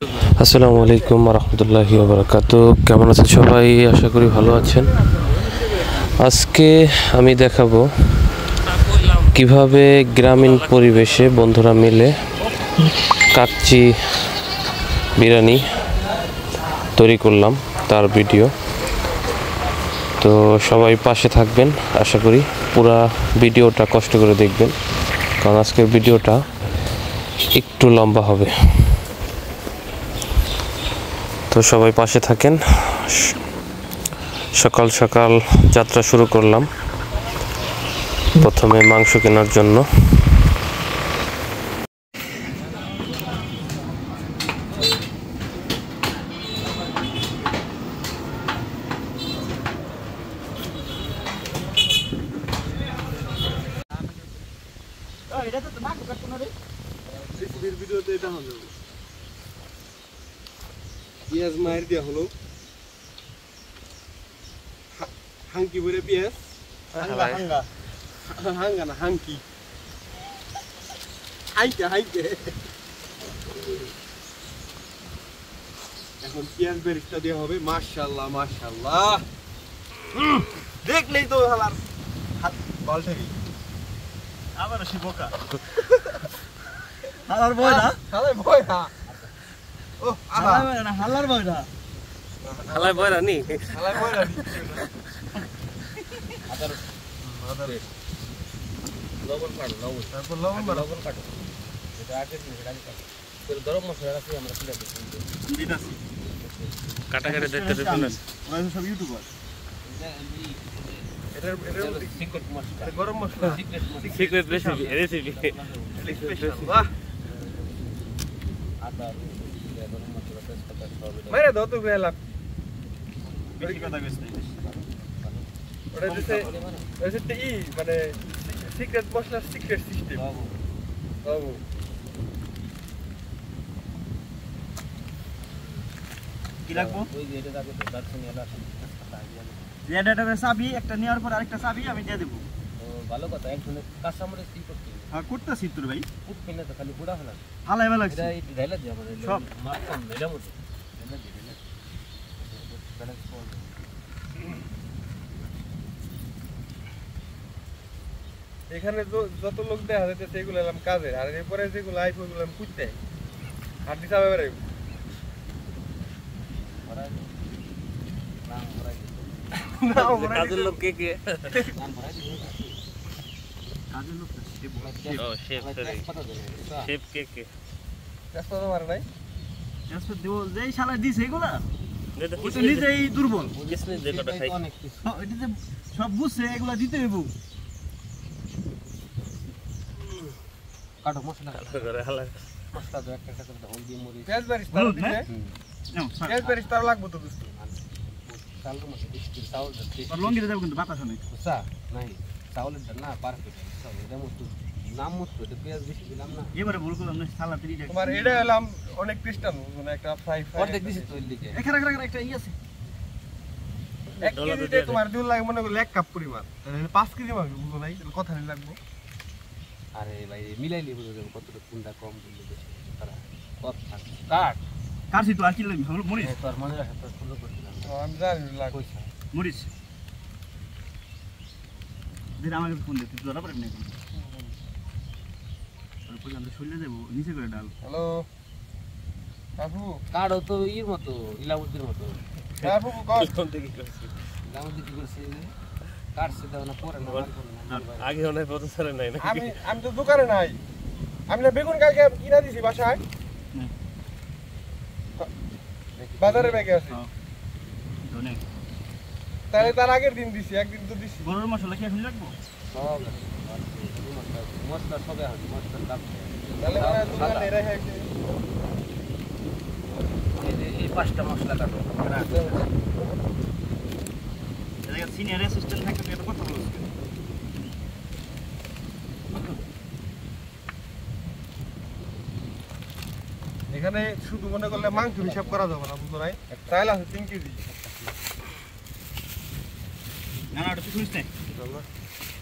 আসসালামু আলাইকুম রহমতুল্লাহি ওয়া বারাকাতুহু। কেমন আছেন সবাই? আশা করি ভালো আছেন। আজকে আমি দেখাবো কিভাবে গ্রামীণ পরিবেশে বন্ধুরা মিলে কাচ্চি বিরিয়ানি তৈরি করলাম, তার ভিডিও। তো সবাই পাশে থাকবেন, আশা করি পুরা ভিডিওটা কষ্ট করে দেখবেন, কারণ আজকের ভিডিওটা একটু লম্বা হবে। তো সবাই পাশে থাকেন। সকাল সকাল যাত্রা শুরু করলাম। প্রথমে মাংস কেনার জন্য। পেঁয়াজ মায়ের দেওয়া হলো, হাঙ্কি ভরে পেঁয়াজ, হাঙ্গা না হাঙ্কি, হাইকে এখন পেঁয়াজ বেরিস্তা দেওয়া হবে। মাশাআল্লাহ মাশাআল্লাহ, দেখলেই তো হালার হাত পাল্টাবি। আবার আসি বোকা হালার বয় না, হালার বয় না, ও হালার না, হালার বয় না, হালাই বয়রা নি, হালার বয় না। আদার লবণ কাটো, লবণ, তারপর লবণ কাটো, এটা আগে থেকে ডালি কাটো, তোর গরম মশলা আছে আমরা তুলে দিতেছি, কাটা কাটা দেখতে দেখুন। ওরা সব ইউটিউবার। এটার সিক্রেট মশলা, গরম মশলা, সিক্রেট রেসিপি। বাহ, আদা গরম মশলা তেজপাতা সব এটা মেরে দাও তো বেলা, বেশি কথা কইছ না। ওটা দিতে ওইটা ই মানে সিক্রেট মশলা, সিক্রেট সিস্টেম। বাবু কি লাগবো? ওই যে এটা আগে তো দারচিনি এলাচ তেজপাতা দিয়ে এটা চাবি একটা নেওয়ার পর আরেকটা চাবি আমি দিয়ে দেব। ও ভালো কথা, একজনের কাঁচামরিচ কি করতে? হ্যাঁ করতেছি তোর ভাই, খুব কিনে তো খালি গুড়া হলা হালাই ভালো লাগছে। এটা ঢাইলা দিয়ে আমাদের সব মাখন ঢাইলা মতো ঢাইলা দিয়ে ব্যালেন্স করব। এখানে যত লোক দেখা যাচ্ছে সেগুলো এলাম কাজের, আর এরপরে যেগুলো আইফ ওইগুলো আমি কুইতে আর দিতে হবে। এবারে কাজের লোক কে কে? কাজের লোক শেফ কে কে? তেজপাতা মারে নাই, তেজপাতা দেব যেই শালা দিছে এগুলা ওটা নিজেই দুর্বল। সব বুঝছে এগুলা দিতে হইব। কাটো মশলা মশলা দাও, একটা একটা করে হলদি মরিচ পেঁয়াজ বেরিস্তা দিতে। পেঁয়াজ বেরিস্তা লাগবে তো দোস্ত, চালের মধ্যে দিচ্ছি চাউল দিচ্ছি আর লঙ্গি দেব, কিন্তু বাতাস নাই বুঝছা নাই চাউলের ডাল না পারফেক্ট সব এটা মতো নাম মতো এটা পেঁয়াজ বেশি দিলাম না। এবারে ভুল করলাম না, সালাদ দিই তোমার এটা এলাম অনেক টেস্টান মানে একটা ফ্রাই অর্ধেক দিছি তো এর দিকে এখানে একটা ই আছে 1 কেজিতে তোমার দিল লাগে মনে করে 1 কাপ পরিমাণ, তাহলে 5 কেজি মাংস বুঝো নাই, কথা নেই লাগবে। আরে ভাই মিলাইলি বুঝো যাবে কতটা কোনটা কম দিলে বেশি তারা কত কাট কাটছি তো আর কি লাগবে মরিচ তোর মনে রাখা তোর ফুল করছিলাম আমি জানি লাগছে মরিচ দিন আমাকে ফোন দে, তুই ধরা পারবি না এখন আর পর্যন্ত শুলে দেব নিচে করে ডাল। হ্যালো বাবু, কাড়ো তো ইর মতো ইলামুদ্দির মতো বাবু কল ফোন থেকে করছিস ইলামুদ্দি কি করছিস কাটছে দাও না পরে না আগে অনেক পথ ছাড়ে নাই না। আমি তো দোকানে নাই, আমি না বেগুন কালকে কিনা দিছি বাসায়, বাজারে ব্যাগে আছে ধনে, তাহলে তার আগের দিন দিছি, একদিন তো দিছি। গরুর মশলা কি এখন লাগবো? সব মশলা সবে আছে, মশলা দাম তাহলে মানে দোকানে রেখে এই 5টা মশলা কাটো এটা সিনিয়র অ্যাসিস্ট্যান্ট থাকে, এটা কথা বলছিস এখানে শুধু মনে করলে মাংস হিসাব করা যাবে না, বুঝো নাই? চাইল আছে 3 কেজি। না না ওটা শুনিস না,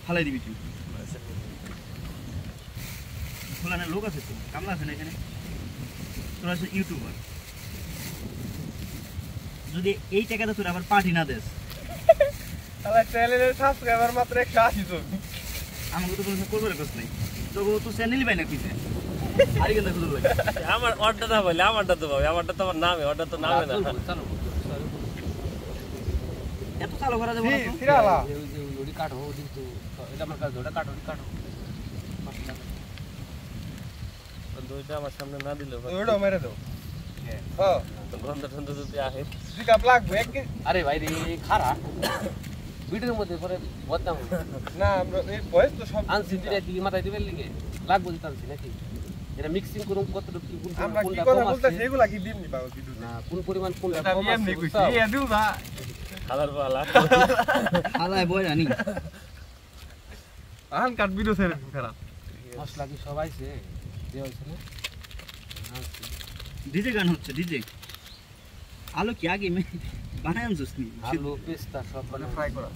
ফালাই দিবি তুই। ফুলানের লোক আছে তো, কামলা আছে না এখানে, তোরা আছে ইউটিউবার। যদি এই টাকাটা তোর আবার পার্টি না দেস তাহলে চ্যানেলের সাবস্ক্রাইবার মাত্র 180 জন আমাকে তো কোনো করবে কষ্ট নাই তো তো চ্যানেলই পাই না কিছে আরে কেন খুঁজে লাগে আমার অর্ডার না বলে আমারটা তো ভাই আমারটা তো আমার নামে অর্ডার তো নামে না এত চালু করা যাবে না তো সিরালা ওই কাটো কিন্তু এটা আমার কাছে ওটা কাটো দুইটা আমার সামনে না দিলে ওটা মেরে দাও হ্যাঁ গন্ধ টন্ধ যদি আসে জিকাপ লাগবে এক আরে ভাই রে খারা ভিডিওর মধ্যে পরে বদনাম না আমরা এই বয়স তো সব আনছি দিলে দিকে মাথায় দিবেন লিগে লাগবো দিতে আনছি নাকি এটা মিক্সিং করুম কতটুকু কি কোন আমরা কি কথা বলতেছি এগুলা কি দিমনি বাবা ভিডিও না কোন পরিমাণ কোনটা এটা কম আমি এমনি কইছি আছে এই দিউ না খালার পালা আলাই বই জানি আন কাট ভিডিও ছেড়ে খারাপ মশলা কি সব আইছে যে হইছে না আনছি ডিজে গান হচ্ছে ডিজে আলো কি আগে বানায় আনছিস নি আলু পেস্তা সব মানে মানে ফ্রাই করা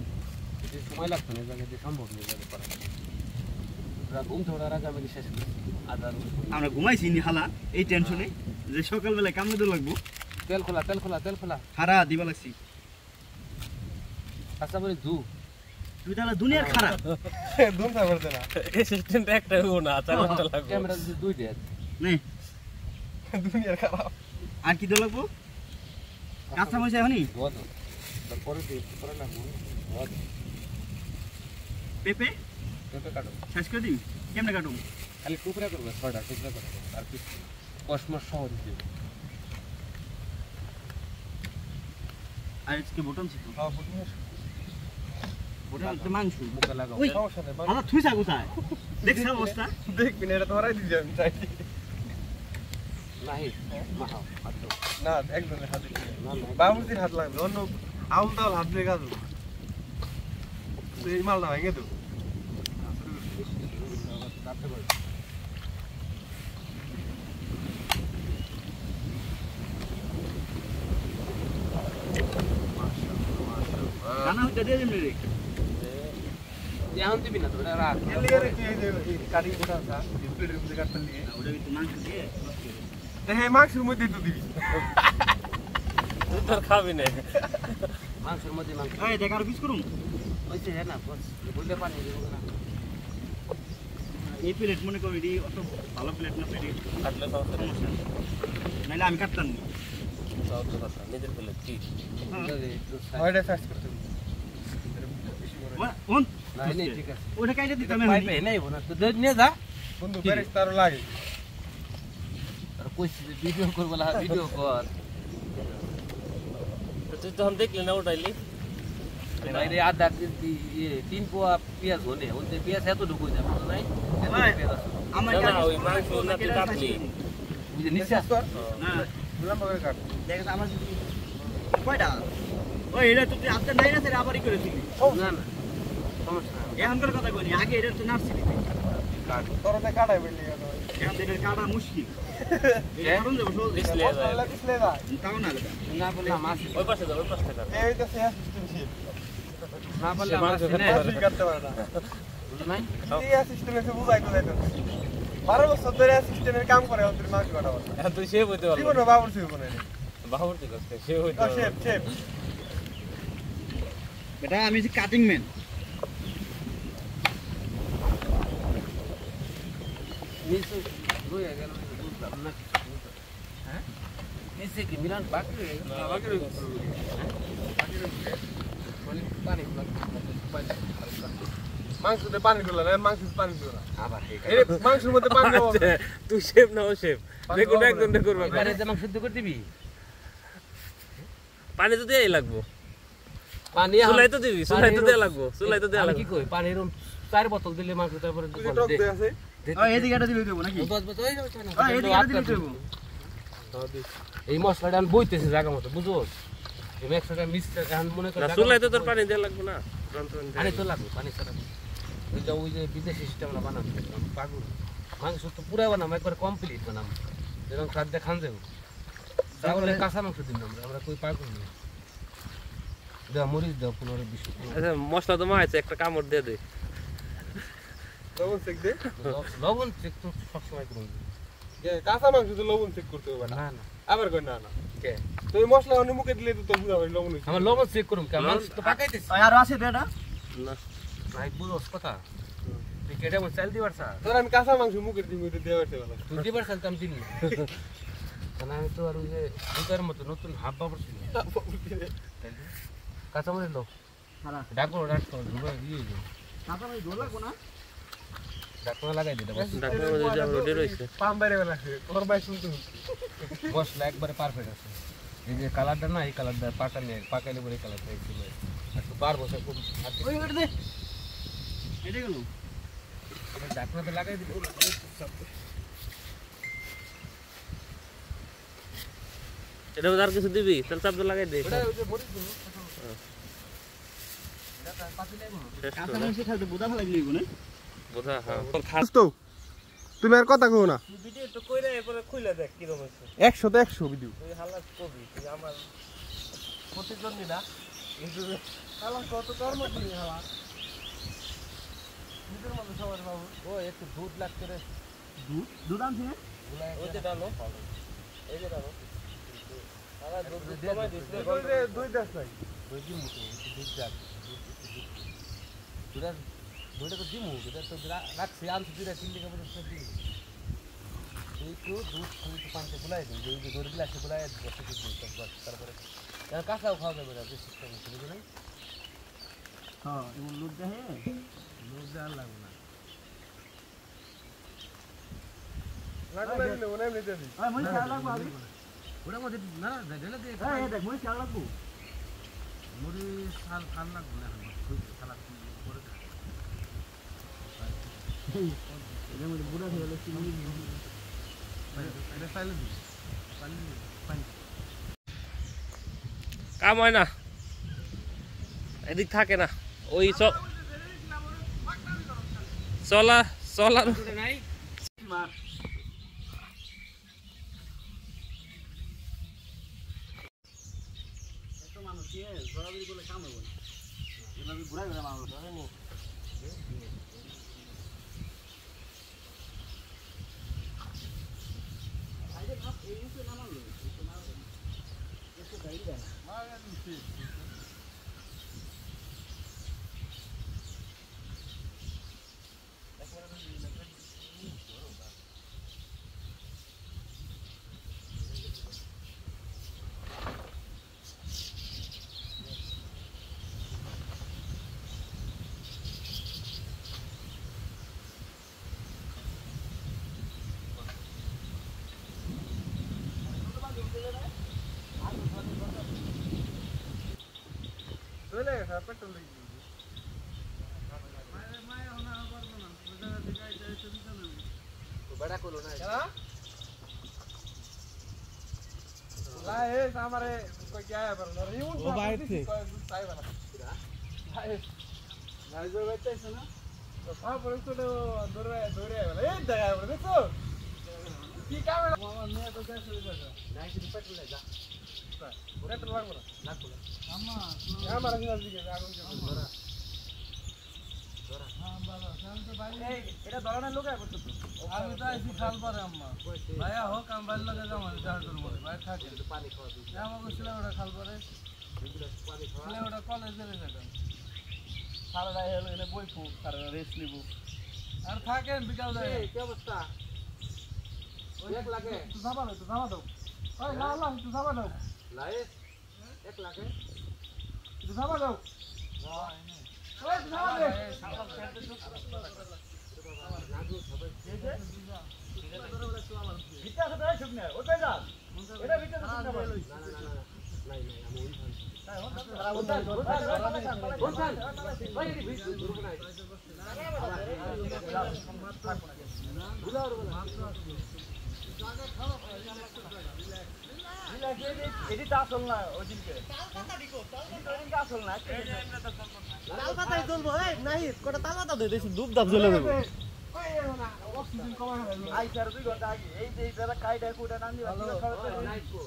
যে সময় লাগতো না জায়গায় যে সম্ভব নেই জায়গায় করা রাত ঘুম থেকে রাজা আমি শেষ করি আদা রসুন আমরা ঘুমাইছি নি হালা এই টেনশনে যে সকালবেলায় কামড়ে তো লাগবো তেল খোলা হারা দিবা লাগছি আচ্ছা বলে দু তুই তাহলে দুনিয়ার খারাপ দুম সামনে না অ্যাসিস্ট্যান্ট একটা হবো না চারটা লাগবে ক্যামেরা যদি দুই দেয় নেই দুনিয়ার খারাপ আর কি তো লাগবো কাঁচা মরিচ এখনই বদ পরে দিই পরে না বদ পেঁপে পেঁপে কাটো শেষ করে দিই কেমনে কাটুম খালি টুকরা করবে ছয়টা টুকরা করবে আর কি কসমস সহ দিতে আর আজকে বটন ছিল হ্যাঁ বুঝুন বটন তো মাংস মুখে লাগাও ওই সমস্যা নেই আমার থুইছা কোথায় দেখছ অবস্থা দেখবি না এটা তো হারাই দিছি আমি চাই নাহি মাহাও আচ্ছা না একজনের হাতে না না বাবুজির হাত লাগবে অন্য আউল তাউল হাত দিয়ে কাজ এই মালটা ভেঙে দেবো রাতে করে রান্না হইতে দিয়ে দিন রে এখন দিবি না তো এটা রাখ এলিয়ে রে কি এই যে কাটিং কোটা আছে ডিসপ্লে মধ্যে কাটতে নিয়ে ওটা কিন্তু মাংস দিয়ে হ্যাঁ মাংসের মধ্যে তো দিবি তুই তোর খাবি না মাংসের মধ্যে মাংস এই দেখ আর পিস করুম ওইছে হ্যাঁ না বস বললে পানি দেবো না এই প্লেট মনে করি এটি অত ভালো প্লেট না প্লেট কাটলে সমস্যা নেই নাইলে আমি কাটতাম না সব তো কথা নিজের পেলে কি ওইটা সার্চ করতে হবে ওন নাই নেই ঠিক আছে ওটা কাইটা দিতাম পাইবে নাই না তো নিয়ে যা বন্ধু বেরেস তার লাগে আর কইছি যে ভিডিও করব না ভিডিও কর তুই তখন দেখলি না উঠাইলি বাইরে আধা কেজি 3 পোয়া পেঁয়াজ হলে ওতে পেঁয়াজ এত ঢুকুই যাবে নাই আমার না, না, ওই মাংস না তুই কাটলি বুঝে নিচে কর না লম্বা করে কাট দেখ আমার কয়টা ওই এটা তো তুই আজকে নাই না সেটা আবারই করে দিবি না না সমস্যা নাই এখনকার কথা কইনি আগে এটা তো নার্সি দিবি কাট তোরতে কাটাই বললি কেন এখন এটা কাটা মুশকিল এটা কারণ দেবো সহজ দিসলে যায়। তাহলে দিসলে না তাও না না বললে মাছ ওই পাশে যাও ওই পাশে কাট এই তো শেষ সিস্টেম ছিল না বললে মাছ মাংস নেই মাছ কাটতে পারে না বুঝছ নাই এই সিস্টেমে সে বুঝাই তো যাইতো 12 বছর ধরে সিস্টেমের কাম করে ওদের মাছ কাটা বলে এখন তুই সেভ হইতে পারবি জীবন বাবুর ছিল কোনে বাহুর দিকে সেভ হইতে তো পারবি শেপ শেপ এটা আমি যে কাটিং ম্যান নিচে রয়ে গেল বুঝলাম না হ্যাঁ নিচে কি মিলান বাকি রয়ে গেল বাকি রইল মানে পানি মাংসতে পানি দিল না মাংসতে পানি দিল না আবার এই মাংসের মধ্যে পানি দেবো তুই সেভ না ও সেভ দেখুন একজন করবে এবারে যেমন শুদ্ধ করে দিবি পানি তো দেয়াই লাগবো পানি চুলাই তো দিবি চুলাই তো দেয়া লাগবো চুলাই তো দেয়া আমি লাগবো কি কই পানির 4 বোতল দিলে মাংস তারপরে তুই টক দে আছে ওই এদিকে এটা দিলে দেবো নাকি বস বস ওই যাবে না ওই এদিকে এটা দিলে দেবো এই মশলাটা আমি বইতেছি জায়গা মতো বুঝো এই ম্যাক্সটা মিক্সটা এখন মনে করে না চুলাই তো তোর পানি দেয়া লাগবে না যন্ত্রণা পানি তো লাগবে পানি ছাড়া ওই যে বিদেশি সিস্টেমটা বানাবো পাগল মাংস তো পুরা বানাবো একবার কমপ্লিট বানাবো যেরকম খাদ্য খান যাবো তাহলে কাঁচা মাংস দিন আমরা কই পাগল নেই দেওয়া মরিচ দাও 15-20 আচ্ছা মশলা তো মাইছে একটা কামড় দিয়ে দে লবণ চেক দে লবণ চেক তো সবসময় করুন কাঁচা মাংস তো লবণ চেক করতে হবে না না না আবার কই না না কে তুমি মশলা অন্য মুখে দিলে তো বুঝা ভাই লবণ আমার লবণ চেক করুম কে মাংস তো পাকাইতেছি আর আছে রে না না ভাই বুঝোস কথা তুই কেটে মন চাল দিবার স্যার তোর আমি কাঁচা মাংস মুখে দিই ওটা দেওয়া হচ্ছে ভালো তুই দিবার চাল তো আমি দিন না কারণ আমি তো আর ওই যে দুটার মতো নতুন হাফ বাবর ছিল কাঁচামরিচ লো ডাকো ডাকো ঢুকে দিয়ে দিও কাঁচা ভাই ঝোল লাগবো না ডাকো লাগাই দিতে ডাক্তার মধ্যে যে আমার রোডে রয়েছে পাম বাইরে বেলা তোর ভাই শুনতে মশলা একবারে পারফেক্ট আছে এই যে কালারটা না এই কালারটা পাকাইলে পরে কালারটা একটু বার বসে খুব ওই ওটা দে এটা গেল ডাকনাতে লাগাই দিতে এটা আর কিছু দিবি তাহলে চাপ লাগাই দে ওটা ওই যে মরিচ দিন কাঁচা মাংস খাইতে বোদা ফেলাই দিবি না বোঝা হ্যাঁ তো তুমি আর কথা কও না ভিডিও তো কইরা এরপরে খুইলা দেখ কি রকম হইছে 100 তে 100 ভিডিও তুই হালাত কবি তুই আমার প্রতিদ্বন্দ্বী না কিন্তু হালা কত কর্ম করি হালা নিজের মতো সবার বাবু ও একটু দুধ লাগছে রে দুধ আনছি ওই যে ডালো এই যে দাও হালা দুধ দে, কমাই দে, দিস ওই যে দুই দাস নাই দই দিমু তো দুধ যাক দুধটা তো দিমু দুধটা তো রাখছি আনছি দুইটা তিন লিখে পর্যন্ত দিমু একটু দুধ একটু পানিতে গুলাই দিই এই যে দই গ্লাসে গুলাই তারপরে কাঁচাও খাওয়া যাবে না সিস্টেম বুঝলি নাই হ্যাঁ এবং দুধ দেহে দুধ দেওয়ার লাগবে না লাগবে না দিলে ওনে নিতে দিই আয় মই খেয়াল রাখবো আমি ওটার মধ্যে না ঢেলে দিয়ে এই দেখ মই খেয়াল রাখবো মুড়ি শাল খাল লাগবে না সালাদ করে এর মধ্যে বুড়া হয়ে গেল চিনি এটা চাইলে দিই কাম হয় না এদিক থাকে না ওই চলার নাই মার এত মানুষ কি সরাসরি করলে কাম হবে না এভাবে ঘুরা ঘুরা মানুষ ধরে নি আইরে ভাব এই নিচে নামালো একটু গাইড দেন চলে গেছে পেট্রোল দিয়ে বড়া করলো না लाए हमारे कोई क्या है पर वो बाहर थे साई वाला लाए लाए जो बैठे हैं ना तो वहां पर उसको तो दूर है वाला ये दया है देखो की क्या है मामा मैं तो कैसे बैठा নাই কিন্তু পেট্রোল লাগা पेट्रोल लाग बोला লাগবো না अम्मा हमारा सिग्नल दिखे आगे ধরা हां बाबा शाम तो भाई এই এটা ধরনের লোক করতে তো আমি তো আইছি খাল পারে আম্মা ভাইয়া হোক আমি বাড়ি লাগে যাবো জাহাজের মধ্যে ভাই থাকে পানি খাওয়া দিই আমাকে ছিল ওটা খাল পারে পানি খাওয়া ছিল ওটা কলেজের জায়গা সারা রাত হলো এনে বইবো আর রেস্ট নিবো আর থাকেন বিকাল যায় কি অবস্থা এক লাগে তুই যাবা দাও ওই না না তুই যাবা দাও লাই এক লাগে তুই যাবা দাও ওই তুই যাবা দে ভিতরে আছে তো শুক না ওই যা এটা ভিতরে শুক না বল নাই নাই আমি ওই ভাই এটি তা আসল না ওদিনকে ওদিনকে আসল না তাল পাতাই চলবো এই নাই কোটা তাল পাতা দে দেছি ধূপ দাপ জ্বলে দেবো অক্সিজেন কমা গেল আই স্যার 2 ঘন্টা আগে এই যে যারা কাইটা কুটা টান দিবা তুমি খাওয়া তো নাইট কো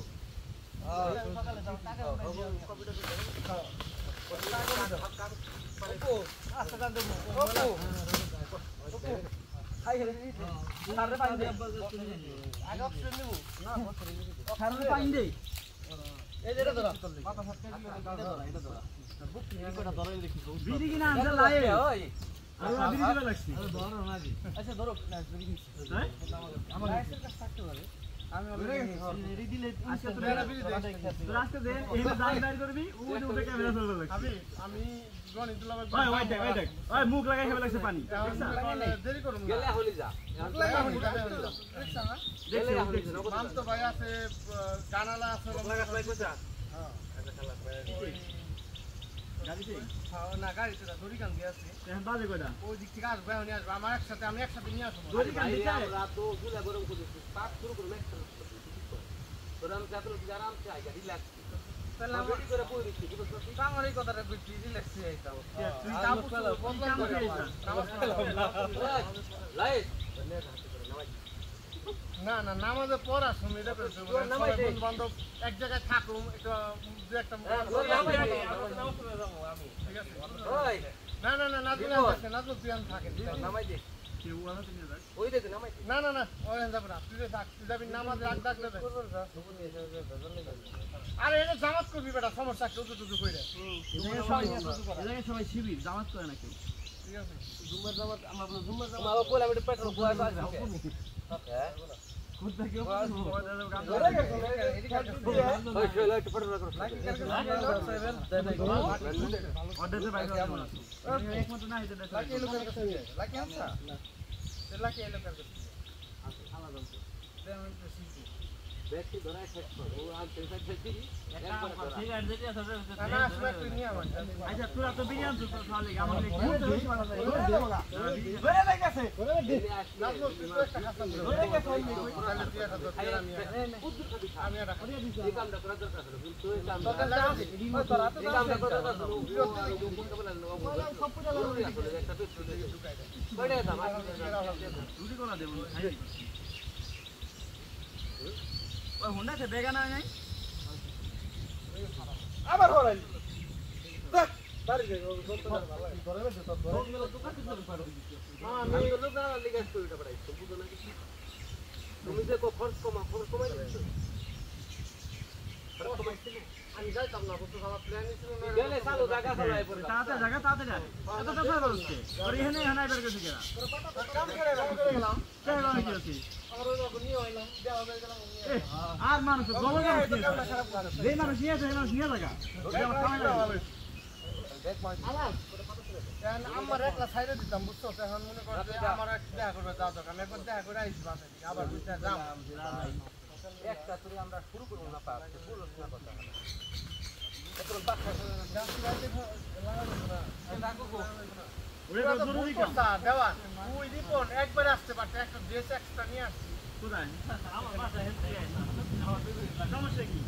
সকালে যাও টাকা আচ্ছা দাও দেবো খাই হেরে দিই সারে পাইন দে আগে অক্সিজেন নিবো না সারে পাইন দে এই যে এটা ধরো মাথা ফাটতে দিলে এটা ধরো বুক কি কোটা ধরে দেখি বিড়ি কিনা আনছে লাই ওই আমরা বিড়ি দিবা লাগছি আরে ধরো না জি আচ্ছা ধরো বিড়ি নিছি হ্যাঁ আমার লাইসেন্স কাছে থাকতে পারে আমি অলরেডি দিলে আজকে তো মেরা বিড়ি দেই তো আজকে দেন এই দাম দাঁড় করবি ওই উঠে ক্যামেরা চলবে লাগছে আমি গনি দিলাম ওই দেখ ওই মুখ লাগাই খেলা লাগছে পানি দেরি করুম না গেলে হলি যা লাগা হলি যাবে দেখছ না গেলে হলি যা নাম তো ভাই আছে কানালা আছে লাগা ভাই কোথা হ্যাঁ এটা খেলা গাড়িতে না গাড়িতে দড়ি কান দিয়ে আছে এখন বাজে কয়টা ওই দিক থেকে আসবে আমি আসবে আমার একসাথে আমি একসাথে নিয়ে আসবো দড়ি কান দিতে আমরা তো গুলা গরম করে দিচ্ছি পাক শুরু করব একটা তোর আমি চাপলে আরাম সে আইগা রিল্যাক্স তাহলে আমি করে কই দিচ্ছি বুঝছ তুই আমার এই কথাটা বুঝছি রিল্যাক্স হয়ে আইতাম তুই আর কাপড় লোকাল বদলাই করে লাইট না না নামাজে পড়া শুনি এটা করতে বন্ধু বান্ধব এক জায়গায় থাকুম একটা দু একটা ঠিক আছে ওই না না না নাজুল আছে নাজুল তুই আমি থাকেন নামাই দে কেউ আনা তুমি যাক ওই দেখে নামাই দে না না না ওই যাবে না তুই থাক তুই যাবি নামাজ রাখ ডাকলে দে আরে এটা জামাত করবি বেটা সমস্যা কেউ তো কইরে এলাকায় সবাই শিবির জামাত করে না কেউ ঠিক আছে জুম্মার জামাত আমরা বলে জুম্মার জামাত আমার বলে আমি পেট্রোল বয় আছে হ্যাঁ কোথা কেউ ওই চলে একটু পেট্রোল করো অর্ডারতে বাইক একমাত্র না এটা দেখা লাকি লোকের কাছে লাকি আনছা লাকি লোকের কাছে আলাদা দেন সিসি ব্যক্তি ধরায় শেষ করো ও আর পেশা খেলছি একবার ধরা ঠিক আছে দেখি আসলে না আসলে তুই নিয়ে আমার আচ্ছা তোরা তো বিরিয়ানি তো খাওয়ালে আমার ধরে লাগাছে নাজমুল তুই তো একটা খাতা ধরে গেছে তাহলে তুই একটা ধর আমি এটা এই কামটা করার দরকার ছিল কিন্তু এই কামটা তোকে লাগা ওই তোরা তো এই কামটা করার দরকার ছিল বিরক্তি বলে সব পূজা লাগে একটা পেট্রোল ঢুকাই দেয় কয়টা দাম রুটি কোলা দেব ওই হোন্ডা সে বেগা না নাই আবার হরাই দেখ বাড়ি যাই বলতে না ভালো ধরে গেছে তো ধরে আমি তো লোক না লিগাস করে এটা পড়াই তো বুঝো না কি তুমি যে কো খরচ কমাই দিছো আমি যাইতাম না বলতে আমার প্ল্যান ছিল না গেলে চালু জায়গা চালাই পড়ে তাতে জায়গা তাতে যা এত কথা বলছে আর এখানে এখানে বের করতে গেলা কাম করে গেলাম কেন না কি আছে আমার ওই রকম নিয়ে হইলাম দেওয়া হয়ে গেলাম আর মানুষ গলা না যে মানুষ নিয়ে আছে মানুষ নিয়ে লাগা আমার একটা সাইডে দিতাম বুঝছো এখন মনে করো যে আমার একটা দেখা করবে যাওয়া দরকার আমি একবার দেখা করে আইসি বাসে দিকে আবার বুঝতে যাম একটা করে আমরা শুরু করব না পাস পুরো না কথা ওরে তো জরুরি কাম দেওয়া তুই রিপন একবার আসতে পারতে একটা ড্রেস এক্সট্রা নিয়ে আসছি কোথায় আমার বাসা হেলতে সমস্যা কি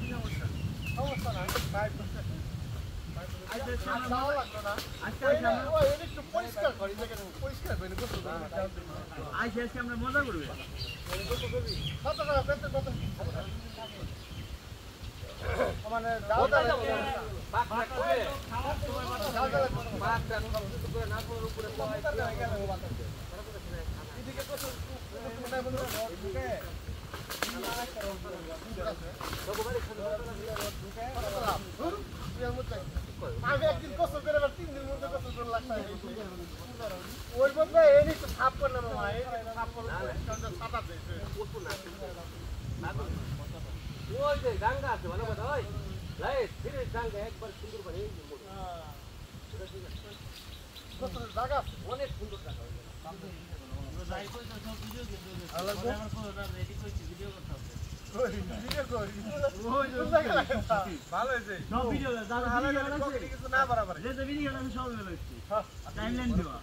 সমস্যা না যাওয়া লাগলো না আজকে ওই একটু পরিষ্কার করি পরিষ্কার করে গোসল আজকে আমরা মজা করবে কত টাকা পেতে কত মানে দাদা বাক করে বাক করে না করে উপরে এদিকে কত মনে বলতে ঢুকে আগে একদিন কষ্ট করে আবার 3 দিনের মধ্যে কষ্ট করে লাগছে ওই বলতে এই একটু সাফ করে না মামা এই সাফ করে সাদা দিয়েছে ওই যে ডাঙ্গা আছে ভালো কথা ওই লাইট ফিরে ডাঙ্গা একবার সুন্দর করে এই মোড় কত জায়গা আছে অনেক সুন্দর জায়গা ভালো হয়েছে সব ভিডিও কিছু না বরাবর যে ভিডিও আমি সব লইছি টাইমলাইন দেওয়া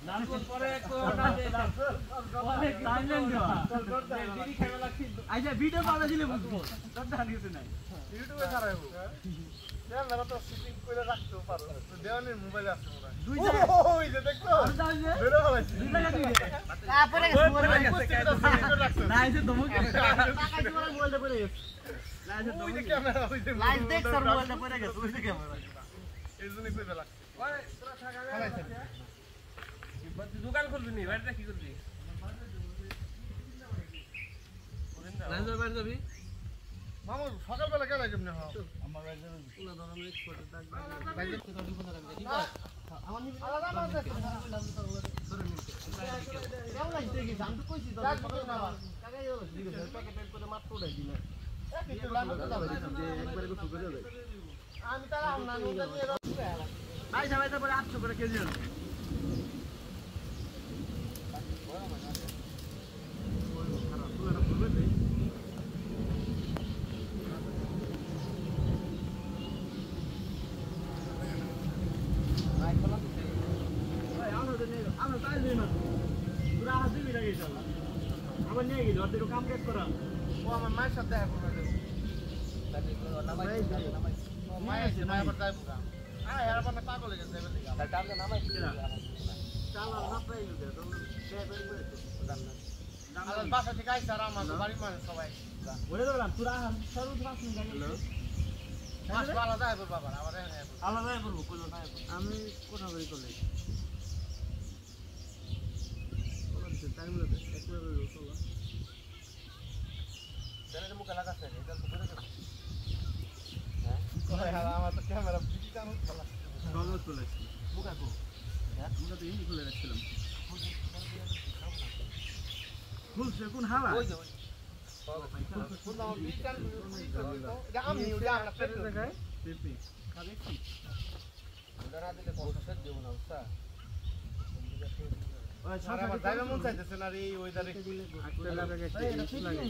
পরে একটু টাইমলাইন দেওয়া আচ্ছা ভিডিও পাওয়া দিলে বুঝবো দরকার কিছু নাই ইউটিউবে ছাড়াই ক্যামেরা তো শুটিং করে রাখতে পারো তো দেওয়ানের মোবাইল আছে মনে হয় দুই ওই যে দেখছো জায়গা বেরো হলাইছি দুই জায়গা দিবে তারপরে না এসে ধমকে টাকা জোড়া মোবাইলটা পড়ে গেছে না এসে ওই যে ধমকে ক্যামেরা ওই যে লাইভ দেখ স্যার মোবাইলটা পড়ে গেছে ওই যে ক্যামেরা এইজন্যই কইতে লাগছে ওই তোরা থাকা দোকান খুলবি নি বাড়িতে কি করবি নাইজার বাড়ি যাবি মামু সকালবেলা কেন যাবে কেমনে হ আমার বাইরে পুরো ধরনের এক্সপোর্টের দাগ বাইরে তো বিপদ রাখবে কি কর আমার নিবি আলাদা মাছ আছে ধরে নিতে কেমন লাগছে কি জান তো কইছি তো কাকাই হলো ঠিক আছে প্যাকেট করে মাত্র উঠাই দিলে একবারে গোসল করে দেয় আমি তারা না নদা নিয়ে ভাই সবাই তো পরে 800 করে কেজি হলো আমরা তাই দিই না পুরা হাতে বিরা গেছে আবার নিয়ে গেল ওদের কাম কাজ করা ও আমার মায়ের সাথে দেখা করবে মায়ের আছে মায়ের আবার যাইবো গা এর আবার না পাগল হয়ে গেছে এবার দিকে তার কামটা নামাই চালা না পাই গেছে তো সে বের করে আলাদা বাসা থেকে আইছে আর আমার বাড়ির মানুষ সবাই ওরে ধরলাম পুরা সরু পাঁচ মিনিট গেল মাছ ভালো যাইবো বাবা আবার আলাদা করবো কোন না আমি কোথা করে করলে টাইম লাগে একবারে চলো জানেন মুখ লাগাছে এটা তো করে দেব আমার তো ক্যামেরা পিছন চলা গলদ চলে আসছে মুখা কো মুখা তো ইনি খুলে রাখছিলাম খুলছে কোন হালা ওই যে ওই কোন আমার পিছন এটা আমি ওটা না পেট দেখায় পেপি খাবে কি ওরা দিলে কষ্ট সেট দেব না উস্তা ওই আর আমার যাইবে মন চাইতেছে না রে ওই দারে একটা লাগে একটা কিছু লাগে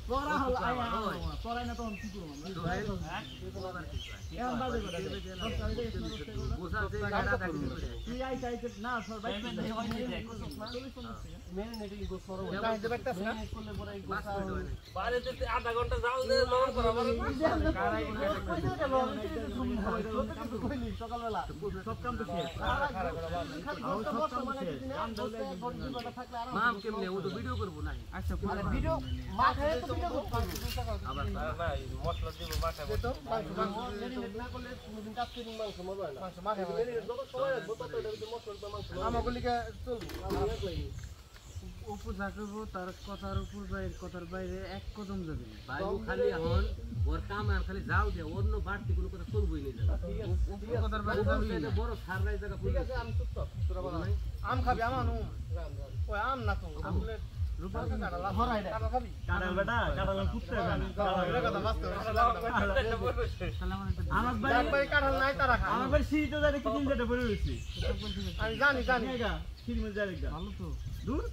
পড়া হল আয়া পড়াই না তখন কি করব আমরা এখন বাজে করে তুই আই চাইতে না সর ভাই মেনে নেটলি গোস করব যাইতে পারতাছ না করলে পরে বাড়িতে আধা ঘন্টা যাও দে নরম করা সকালবেলা সব কাম তো শেষ মাম কেমনে ও তো ভিডিও করব না আচ্ছা ভিডিও মা খায় তো ভিডিও করতে আবার ভাই মশলা দিব মাথা তো মাংস না করলে কোনদিন কাজ করে মাংস মজা হয় না মাংস মা খায় যত সময় লাগবে তত এটা মশলা মাংস আমাকে লিখে চলবো আমি একলাই উপজা করবো তার কথার বাইরে এক কদম যাবে না ভাই ও খালি এখন ওর কাম আর খালি যাও দে অন্য বাড়তি কোনো কথা চলবই না কথার বাইরে যাবে না বড় সাররাই জায়গা ঠিক আছে আমি চুপ তোরা বল আম খাবি আমানু ওই আম না তো আমলে রূপার কাটা হরাই দে কাটা খাবি কাটাল বেটা কাটাল কুত্তে জানা এটা কথা বাস্তব আমার যার বাড়ি কাঁঠাল নাই তারা খায় আমার বাড়ি সিঁড়ি তো যারে কি দিন যেটা পড়ে রয়েছে আমি জানি জানি সিঁড়ি মধ্যে যারে ভালো তো দূর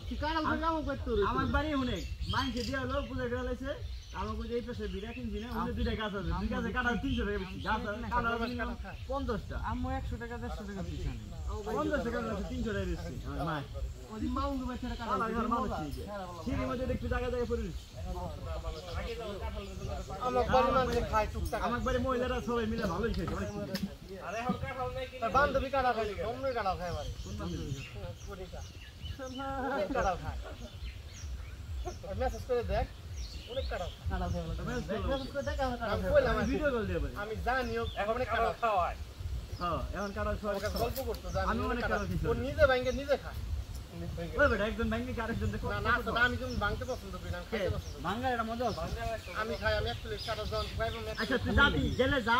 কি কাঁঠাল থেকে আমও করতে রে আমার বাড়ি অনেক মাইনকে দিয়া হলো পূজা করে লাইছে আমাকে যে এই পাশে বিরা কিনছি না ওদের দুইটা গাছ আছে দুই গাছে কাঁঠাল 300 টাকা বেশি গাছ কাঁঠাল 50টা আম্মু 100 টাকা 150 টাকা দিছেন 50 টাকা আছে 300 টাকা বেশি আমার মা ওই মাউন্ট বেচারা কাঁঠাল ঘর মানুষ সিঁড়ির মধ্যে একটু জায়গা পড়ে রয়েছে আমার বাড়ি মানুষ খায় টুকটাক আমার বাড়ি মহিলারা সবাই মিলে ভালোই খেয়েছে অনেক আরে এখন কাঁঠাল নাই কি বান্ধবী কাঁঠাল খায় অন্য কাঁঠাল খায় বাড়ি কোনটা কাঁঠাল খায় মেসেজ করে দেখ অনেক কাঁঠাল খায় মেসেজ করে দেখ আমি কইলাম ভিডিও কল দিয়ে আমি জানিও অনেক কাঁঠাল খাওয়ায় হ্যাঁ এখন কাঁঠাল সবাই ওকে গল্প করতে জানি আমি অনেক কাঁঠাল খেয়েছি ও নিজে ভাঙে নিজে খায় ওই বেটা একজন ভাঙনি কি আরেকজন দেখো না না না আমি তুমি ভাঙতে পছন্দ করি না আমি খাইতে পছন্দ করি ভাঙা এটা মজা আছে আমি খাই আমি একটু কাঁঠাল যখন খাইবো আচ্ছা তুই যাবি গেলে যা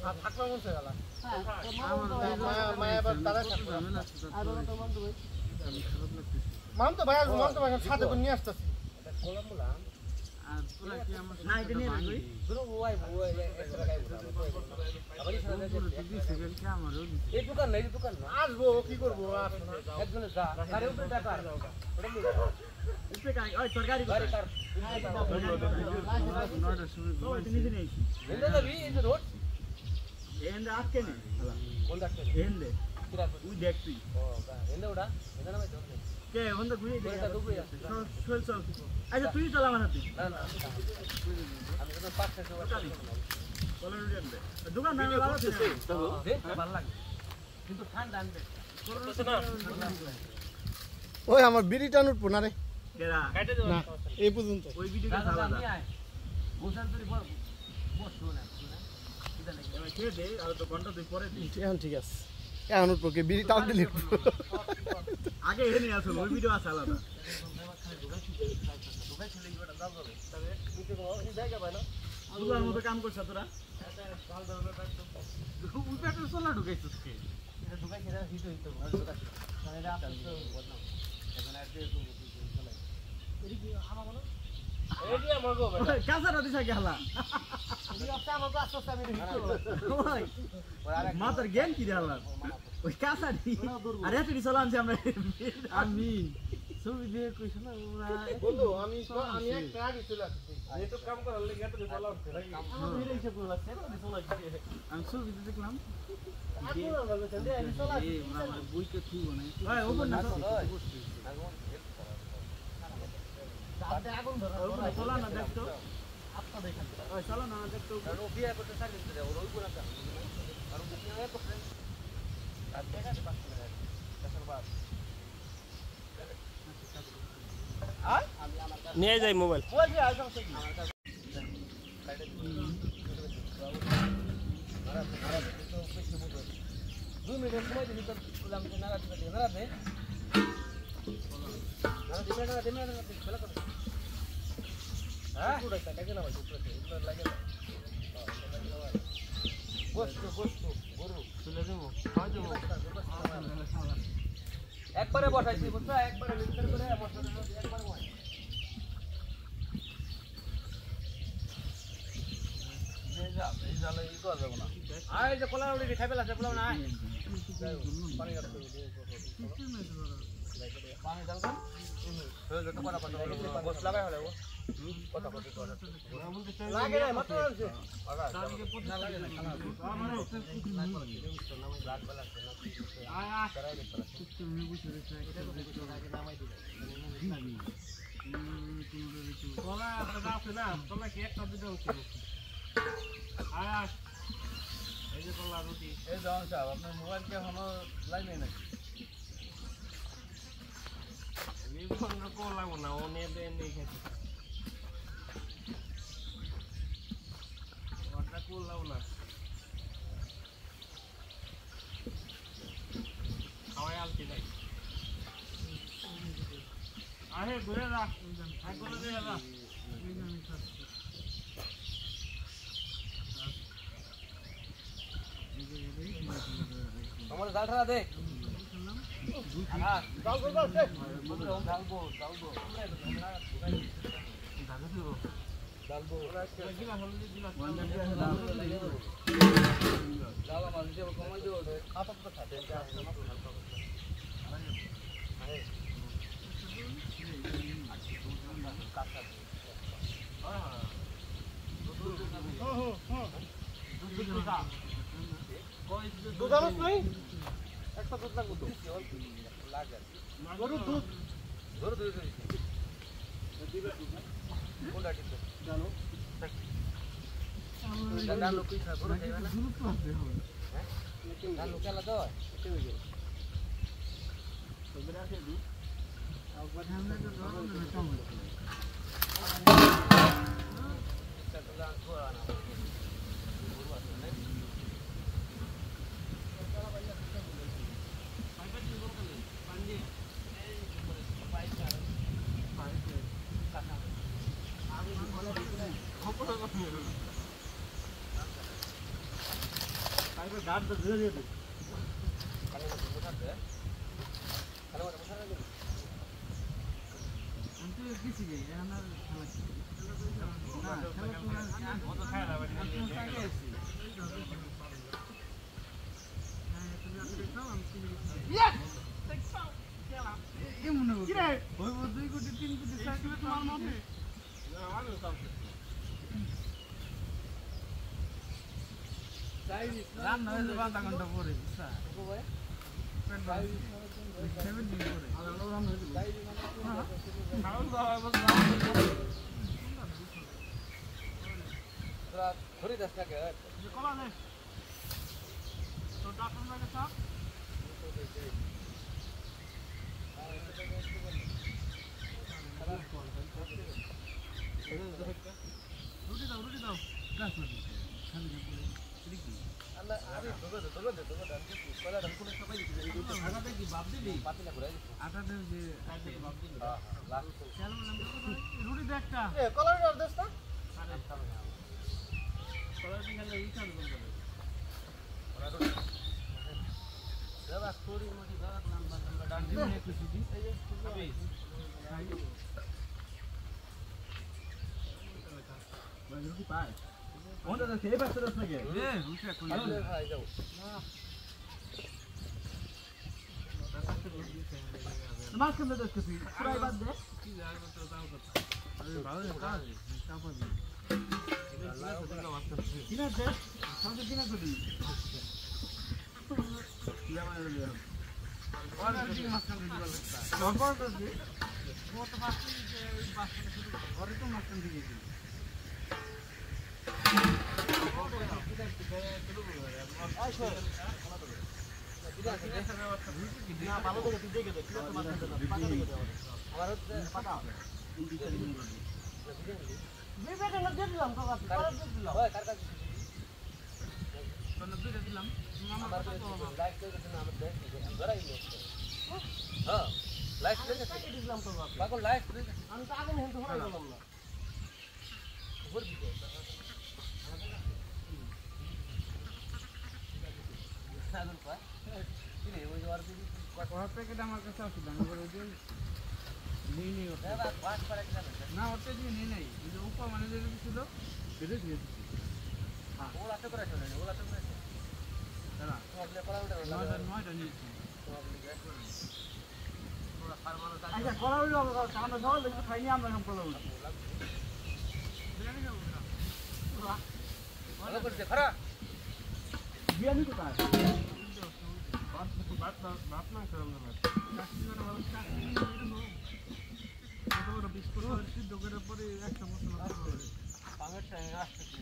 আর থাকবা মন চাই গেলা মায়া আবার তারা থাকবে মান তো ভাই সাথে করে নিয়ে আসতেছি না এটা নিয়ে রাখবি এই দোকান নাই দোকান না আসবো কি করবো একজনে যা আরে উপরে টাকা ওটা নিয়ে ওই তরকারি গাড়ি কার নিজে নেই এনে যাবি এই যে রোড এন্ড আজকে নেই কোন ডাক্তার এন্ড কিরা তুই দেখ তুই ও এনে ওটা এনে নামে যাও কে বন্ধ ঘুরে দে এটা দুপুরে আছে চল চল আচ্ছা তুই চলা মানে তুই না না আমি তো পাঁচ থেকে বলে রুডেন দে দোকান না ভালো আছে দে ভালো লাগে কিন্তু ঠান্ডা আনবে ওই আমার বিড়ি টান উঠবো না রে কেরা কাটে দেব না এই পর্যন্ত ওই ভিডিওটা দাদা চালা আমি আয় গোসাল তুই বস না এটা নাকি কে দে আর তো ঘন্টা তুই পরে দিস এখন ঠিক আছে এখন পক্ষে বিড়ি টান দিলে আগে এনে আসল ওই ভিডিও আছে আলাদা দুলার মতো কাম করছ তোরা ওই পেটে সোলা ঢুকাইছিস কে কাঁচাটা দিছা গেলা মাতার জ্ঞান কি রে আল্লাহ ওই কাঁচাটি আর এত চলা আনছি আমরা আমি ছবি দিয়ে কইছ না বন্ধু আমি একটা আগে চলে আসছি এত কাম করার লাগি এত চলা হচ্ছে আমি ছবিতে দেখলাম বইটা ঠিক না ওপর না চলা না দেখতো চলো না দেখতো নিয়ে যাই মোবাইল একবারে বসাইছি বুঝছো একবারে মিক্সার করে মশলা একবারে বসাই এই জালে ই করা যাবে না আয় যে কলা উড়ি খাইবে আছে বললাম না পানি রাখতে পানি দাও দাও হয়ে যত করা পানি বস লাগাই হলো কথা কথা করে লাগে রে মাত্র আছে দাদিকে পুত না লাগে না খানা মানে লাগ বালা আয় আয় করাই দে তুমি বুঝে রেখে এটা আগে নামাই দিবে কলা আপনারা আছে না কলা কি একটা দিতে হচ্ছে আয় আয় এই যে কলা রুটি এই জান সাহেব আপনার মোবাইল কে এখনো লাইনে নাই নিবন না কলা না ও নিয়ে দেন এই খেতে ওটা কলা না খাওয়াই আলতি নাই আহে ঘুরে রাখ আয় করে দে রাখ আমার জালটা দে হ্যাঁ জাল গো জাল সে জাল গো গিলা হলদি গিলা জাল আমার যে কমাই দিও আপা তো খাতে দুধ আনস নাই একটা দুধ লাগবে তো লাগে গরুর দুধ ধরে ধরে দিবে কোনটা ঠিক জানো ডাল লোক কি খায় বড় খাইবা না দুধ তো আছে হবে হ্যাঁ ডাল লোক চালা দাও কেটে হয়ে যাবে তোমরা আছে দুধ আর বাদামে তো ধরো না কম হচ্ছে এটা তো জান থোড়া না গাড় তো ধরে দে কানে মতো বসাতে কানে মতো বসাতে দে আমি তো কিছু গই আমার খেলা না খেলা তো না খায় না বাড়ি কি মনে হয় কি রে ওই 2 কোটি 3 কোটি 4 কোটি তোমার মতে না আমি সব রান নয় যে বান্দা ঘন্টা পরে বুঝছা ও ভাই 7 দিন পরে আর রান হইছে খাওয়া দাওয়া বস তোরা ধরে দাস না কে কলা নে তো ডাক্তার লাগে সব রুটি দাও কাজ করো খালি আমি তোকে আমি কয়লা ধান কোন সবাই দিছি এই দুটো ভাগাতে কি বাপ দিবি পাতিলা ঘুরে আটাতে যে আটে বাপ দিল লাস্ট চল রুটি দে একটা এ কলার আর দেস না কলার দিন খালি এই কাজ করবে দাদা স্টোরি মধ্যে দাদা নাম্বার ডান দিন একটু দিদি এই যে হবে রুটি পায় ওটা তো খেয়ে পাচ্ছে দশ নাকি এ রুটি কই ভাই যাও মাছ কেন দশ কেজি ফ্রাই বাদ দে কি জায়গা তো দাও কথা আরে ভালো কাজ কাপা দি কিনা দে সামনে কিনা করি কিনা মানে রে আর দিন মাছ কেন দিবা লাগতা কোন তো দি ও তো মাছ শুরু করে তো মাছ কেন দিয়েছি না ভালো করে তুই দেখে দে কিনা তো মাছ কেন পাতা দেখে দে আমার হচ্ছে পাতা বিবেকে না দিলাম কাকা কার দিলাম ওই কার কাছে কোন দুইটা দিলাম আমার লাইক করে দিন আমার দেখ ধরাই নে হ্যাঁ লাইক করে দিলাম তো বাবা পাগল লাইক করে আমি তো আগে হেলতে হয়ে গেলাম না উপর দিকে সাদন পা কি রে ওই আর দিদি ওর প্যাকেট আমার কাছে আছে দাম করে দিন নেই ওটা দাদা পাঁচ পারে কি জানেন না ওটা দিয়ে নেই এই যে উপর মানে যে ছিল সেটা দিয়ে দিচ্ছি ওলা তো করে চলে ওলা তো করে দাঁড়া আপনি করা উঠে নয়টা নিয়েছি ওলা ফার্মানো কাজ আচ্ছা কলা উঠলো আমরা সবাই দেখতে খাইনি আমরা সব কলা উঠলো ভালো করছে খরা বিরিয়ানি কোথায় বাপ না করলাম না বিস্কুট সিদ্ধ করে পরে একটা মশলা পামের টাইম আসছে কি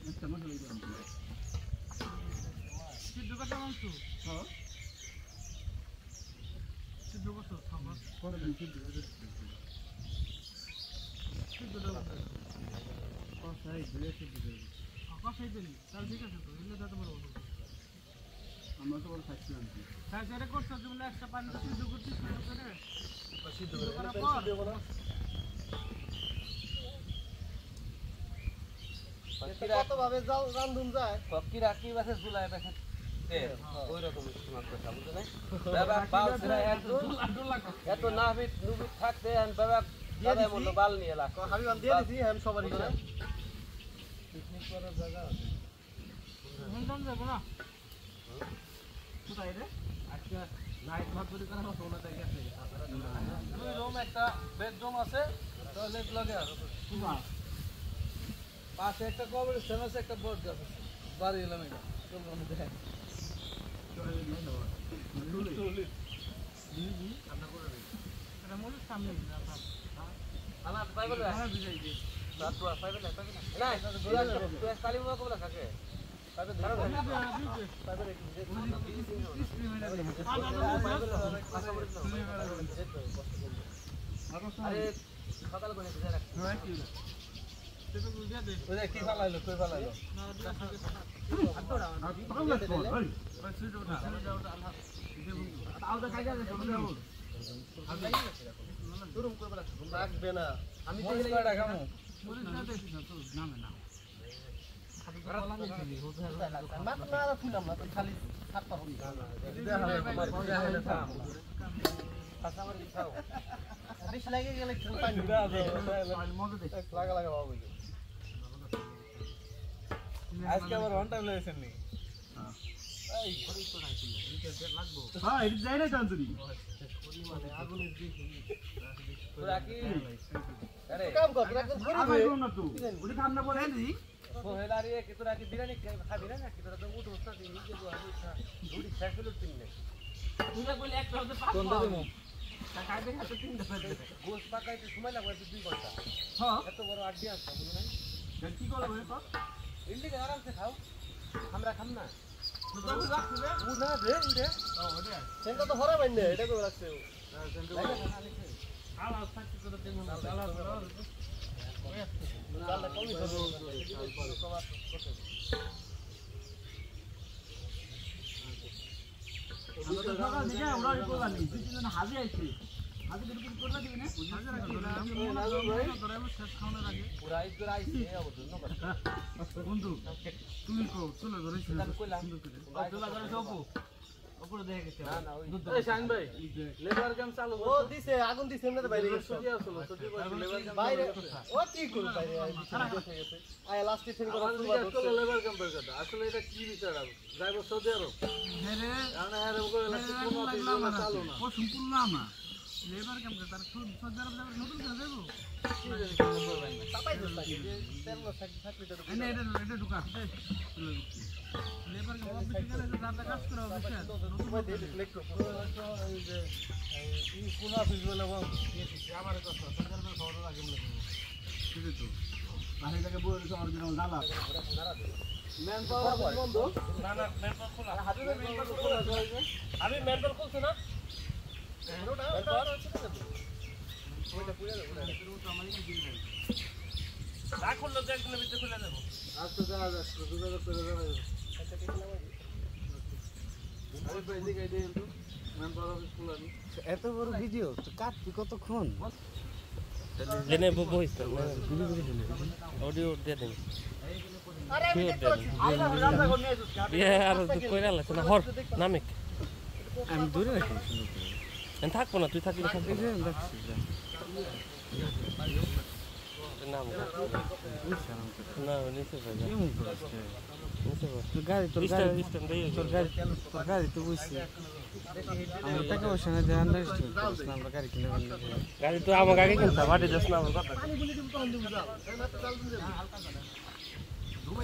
একটা মশলা দিলাম সিদ্ধ করতে মাংস হ্যাঁ সিদ্ধ করতে খাবার পরে দিন সিদ্ধ করে সিদ্ধ দেবো কষাই দিলে সিদ্ধ দেবো কষাই দিলি তাহলে ঠিক আছে তো এলে যাতে বড় বড় আমরা তো বড় খাচ্ছিলাম হ্যাঁ সেটা করছো তুমি একটা পানি সিদ্ধ করতে শুরু করে সিদ্ধ করে দেব না কত ভাবে যাও রান্ধুন যায় ফকির আকি বাসে জুলাই বাসে ওই রকম শোনার কথা বুঝছো না বাবা বাল ছেড়ে এত নাভিত নুবিত থাকতে আর বাবা দাদা বললো বাল নিয়ে এলা হাবিবান দিয়ে দিছি আমি সবার হিসাব পিকনিক করার জায়গা শুনতাম যাবো না কোথায় রে আজকে নাইট ভাত তৈরি করা হতো ওটা গেছে দুই রুম একটা বেডরুম আছে টয়লেট লাগে আর পাশে একটা কবরস্থান আছে একটা বট গাছ আছে বাড়ি এলাম এটা চলবো না দেখ এটা মনে সামনে আলা পাইবে না বুঝাই দিই রাত পাইবে না না তুই কালি মুখ বলা থাকে পাইবে ধরো পাইবে আরে সকাল করে বুঝে রাখ ওই কি ফালাইলো কই ফালাইলো রাখবে না আমি তো এই কয়টা খামু মাত্র না শুনলাম না খালি সাতটা হল বেশি লাগে গেলে লাগা লাগা বাবু আজকে আবার ওয়ান টাইম লাগাইছেন নি হ্যাঁ এটা যাই না চান্সুরি তোরা কি আরে কাম কর একদম ঘুরে আর ভাই না তো ওটা কাম না বলে নি সোহেল আর ये তোরা কি বিরিয়ানি খাবি না কি তোরা তো উঠো উঠা দিন নিজে গো আমি দুটি সাইকেল উঠতিন না তুই বলে একটা হতে পাঁচ কোন দেবো টাকা হাতে তিন দফা দেবে গোস পাকাইতে সময় লাগবে 2 ঘন্টা হ্যাঁ এত বড় আড্ডি আছে বুঝো না কি করব তো ইন্ডিকে আরাম সে খাও আমরা খাম না তো রাখছ রে ও না রে ইন্ডে ও ওটা সেটা তো হরা বাইন না এটা করে রাখছে আলা সাথে করে দিন আলা কমি সকাল থেকে ওরা করবা নেই দুই তিনজন হাজি আইছে হাজি কিছু করবা দিবি না শেষ খাওয়ানোর আগে পুরা ঈদ করে আইছে অবশ্য ধন্যবাদ বন্ধু তুমি কো চলো ধরে শুরু কইলাম তোলা ধরে সবু উপরে দেখে গেছে না না ওই শাইন ভাই লেবার কাম চালু ও দিছে আগুন দিছে এমনিতে বাইরে গেছে সুজি আসলো সুজি লেবার কাম বাইরে ও কি করব বাইরে আয় লাস্টে ফেল করা আসলে লেবার কাম বের কথা আসলে এটা কি বিচার আর যাইবো সৌদি আরব হেরে কারণ হারে করে লাগছে কোনো অফিস চালু না ও সম্পূর্ণ না লেবার কাম করে তার সজ্জার নতুন করে দেবো চাপাই দিছ লাগে যে তেল না থাকলে তো এনে এটা ঢুকা লেবার কাম অফিস করে যারা কাজ করে অফিসে নতুন ভাই দিয়ে সিলেক্ট করো এই যে এই কোন অফিস বলে বল আমার কথা সরকারের খবর লাগে মনে ঠিক আছে তো বাইরে থেকে বলে দিছো অরিজিনাল দাদা ম্যান পাওয়ার বন্ধ না না ম্যান পাওয়ার খোলা হাতে ম্যান পাওয়ার খোলা আমি ম্যান পাওয়ার খুলছি না এত বড় ভিডিও তো কাটবি কতক্ষণ জেনে বইস অডিও দিয়ে দেন আর কইরা লাগছে না হর নামিক আমি দূরে রাখি থাকবো না তুই থাকলে থাকবি নাম না নিচে ভাই তোর গাড়ি তো বুঝছি আমার টাকা পয়সা না দিয়ে আন্ডারস্ট্যান্ড করিস না আমরা গাড়ি কিনে ফেললে গাড়ি তো আমাকে আগে কিনতে মাটি যাস না আমার কথা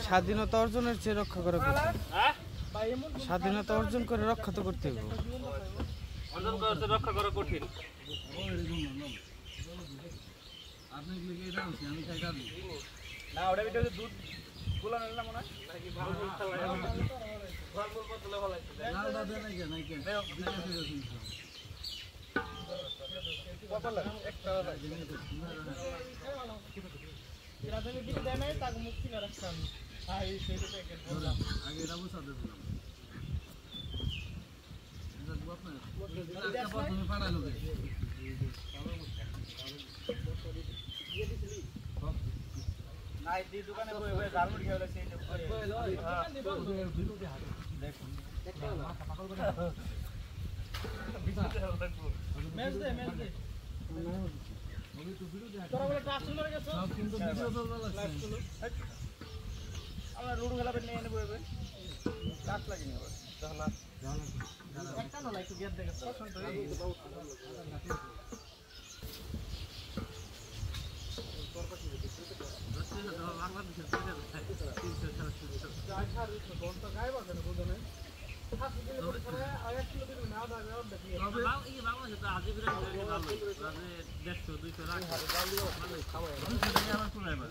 স্বাধীনতা অর্জনের চেয়ে রক্ষা করা কঠিন। স্বাধীনতা অর্জন করে রক্ষা তো করতে হবে অর্জন করতে রক্ষা করা কঠিন আপনি কি লিখে দাও আমি খাই দাও না ওটা ভিতরে দুধ গুলা নিলাম মনে নাকি ভালো খেলা ভালো বদলে ভালো লাল দাদা নাই কে কত লাগে একটা এরা তুমি কি দেয় নাই তাকে মুক্তি না রাখতাম আই সেটা প্যাকেট বললাম আগে এটা বুঝা দেব এটা দুয়া না একটা পর তুমি পাড়ালো নাই দি দোকানে বই বই গার্মেন্ট খেয়ে সেই দেখুন মেজ দে তোরা বলে ট্রান্সফার গেছ সব কিন্তু ভিডিও চলতে লাগছে আমরা লুডু খেলাবে নিয়ে নেব এবার কাট লাগি নেব তখন একটা না একটু গেট দেখে পছন্দ বাংলাদেশের কইরা 300 গায়ে বাজে না বুঝনে খাসি দিলে পরে আর 1 কিলো দিলে না দাও দেখি তবে এই বাংলাদেশে তো আজে বিরাট ভালো আছে 150 200 রাখ ভালো খাওয়ায় আমার কোলাইবা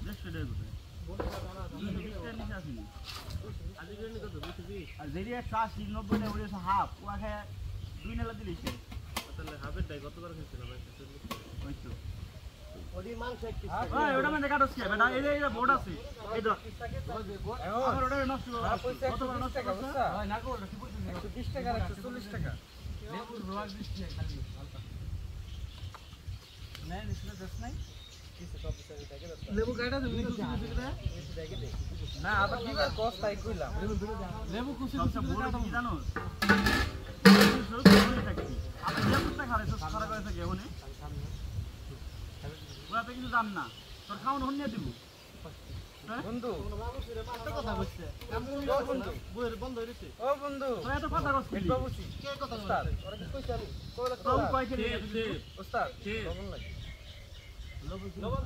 150 টাকা আর যেটি 180 90 টাকা উড়েছে হাফ ও আগে 2 নেলা দিলিস তাহলে হাফের টাই কতবার খেয়েছিলাম ওই তো ওডি মাংস এক পিস ওই ওটা মানে কাটছ কি বেটা এই বোর্ড আছে এই ধর আমার ওটা নষ্ট কত বড় নষ্ট টাকা বুঝছা হয় না কো কি বলছিস 120 টাকা 140 টাকা লেবুর রোয়াজ দিচ্ছে খালি না নিছলে দস নাই লেবু গাড়া তুমি না আবার কি করে কষ্ট তাই কইলাম লেবু কুচি কুচি বড় কি জানো আপনি লেবুটা খাইছো সারা করে থাকে ওনে ওরাতে কিছু জান না তোর খাওন হন নিয়ে দিব বন্ধু একটা কথা বলছে বন্ধু বইয়ের বন্ধ হইছে ও বন্ধু তোরা এত কথা কইছিস হেড বাবুছি কে কথা ওস্তাদ ওরা কি কইছে আমি কইলা তো তোম কয় কে ওস্তাদ কে লবণ লাগে লবণ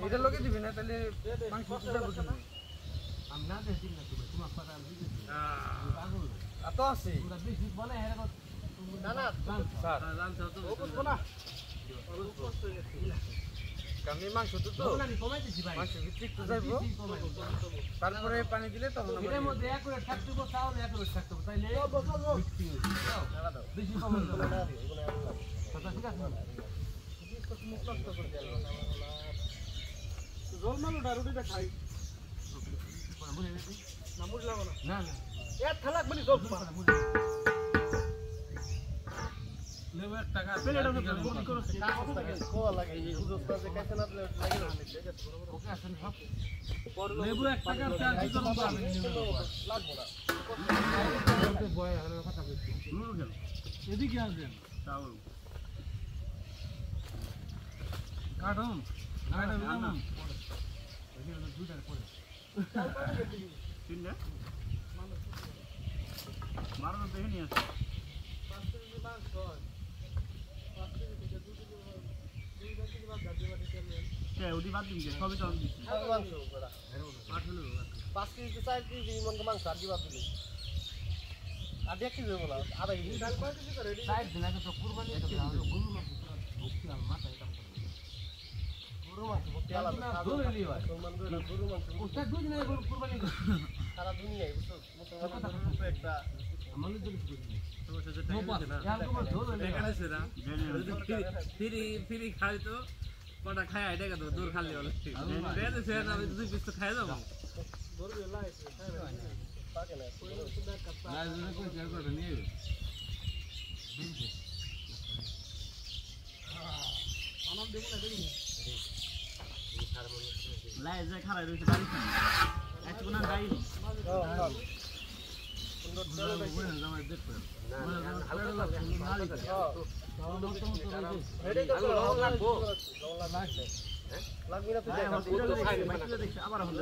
এটা লগে দিবি না তাহলে মাংস সুদা বুঝি আমি না দেই না তুমি তোমার কথা আমি দিছি আ তো আছে তোরা বেশি বলে হেরে না না স্যার জানছো তো ও বুঝবো না কামি মাংস তো আমি কমাইতেছি ভাই মাংস ভিতরে একটু যাইবো তারপরে পানি দিলে তখন এর মধ্যে এক করে থাকতে হবে তাহলে এক করে থাকতে হবে তাইলে বেশি কমাই দেবো কথা ঠিক আছে মুখ নষ্ট করে দিল জল মালুটা রুটিটা খাই না মুড়ি লাগো না না না এক থালাক মানে জল তোমার লেবু 1 টাকা প্লেট আমরা মুড়ি করো কোয়া লাগে এই বুঝছ না যে কাছে না লাগে না ওকে আসেন সব লেবু 1 টাকার চাল কি করব আমি লাগবো না তো বয় আর কথা বলছি নুরু গেল এদিকে আসেন চাউল কাটুন কাটুন না দুইটার পরে তিনটা মারো দেখে নিয়ে আসো ওটি বাদ দিন সবই চাউল দিচ্ছি মাংস বড়া 5 কেজি 4 কেজি মন মাংস আর দিবা দিলি আর দেখি দেব না আধা কেজি সাইড দিনা তো কুরবানি তো গরু মাংস ভক্তি আর মাথা এটা গরু মাংস তেল না ধরে লি ভাই মুসলমান গরু মাংস ওটা দুই দিনে কুরবানি করে সারা দুনিয়ায় বুঝছো মুসলমান তো একটা আমাদের তো কিছু করি তোমার সাথে টাকা দিছে না এখানে সেরা ফ্রি খাই তো কটা খায় এটা কত দূর খালি হলো দেন সে না আমি দুই পিস তো খাই যাব পাকে না না যদি কোন শেয়ার করে নিয়ে আনাম দেব না দেখি লাই যে খারাই রইছে বাড়ি খান আজকে না গাই সুন্দর তেল বেশি জামাই দেখো হালকা লাগবে এটাই তো লাগবো লাগবে না তুই দেখ আবার হলো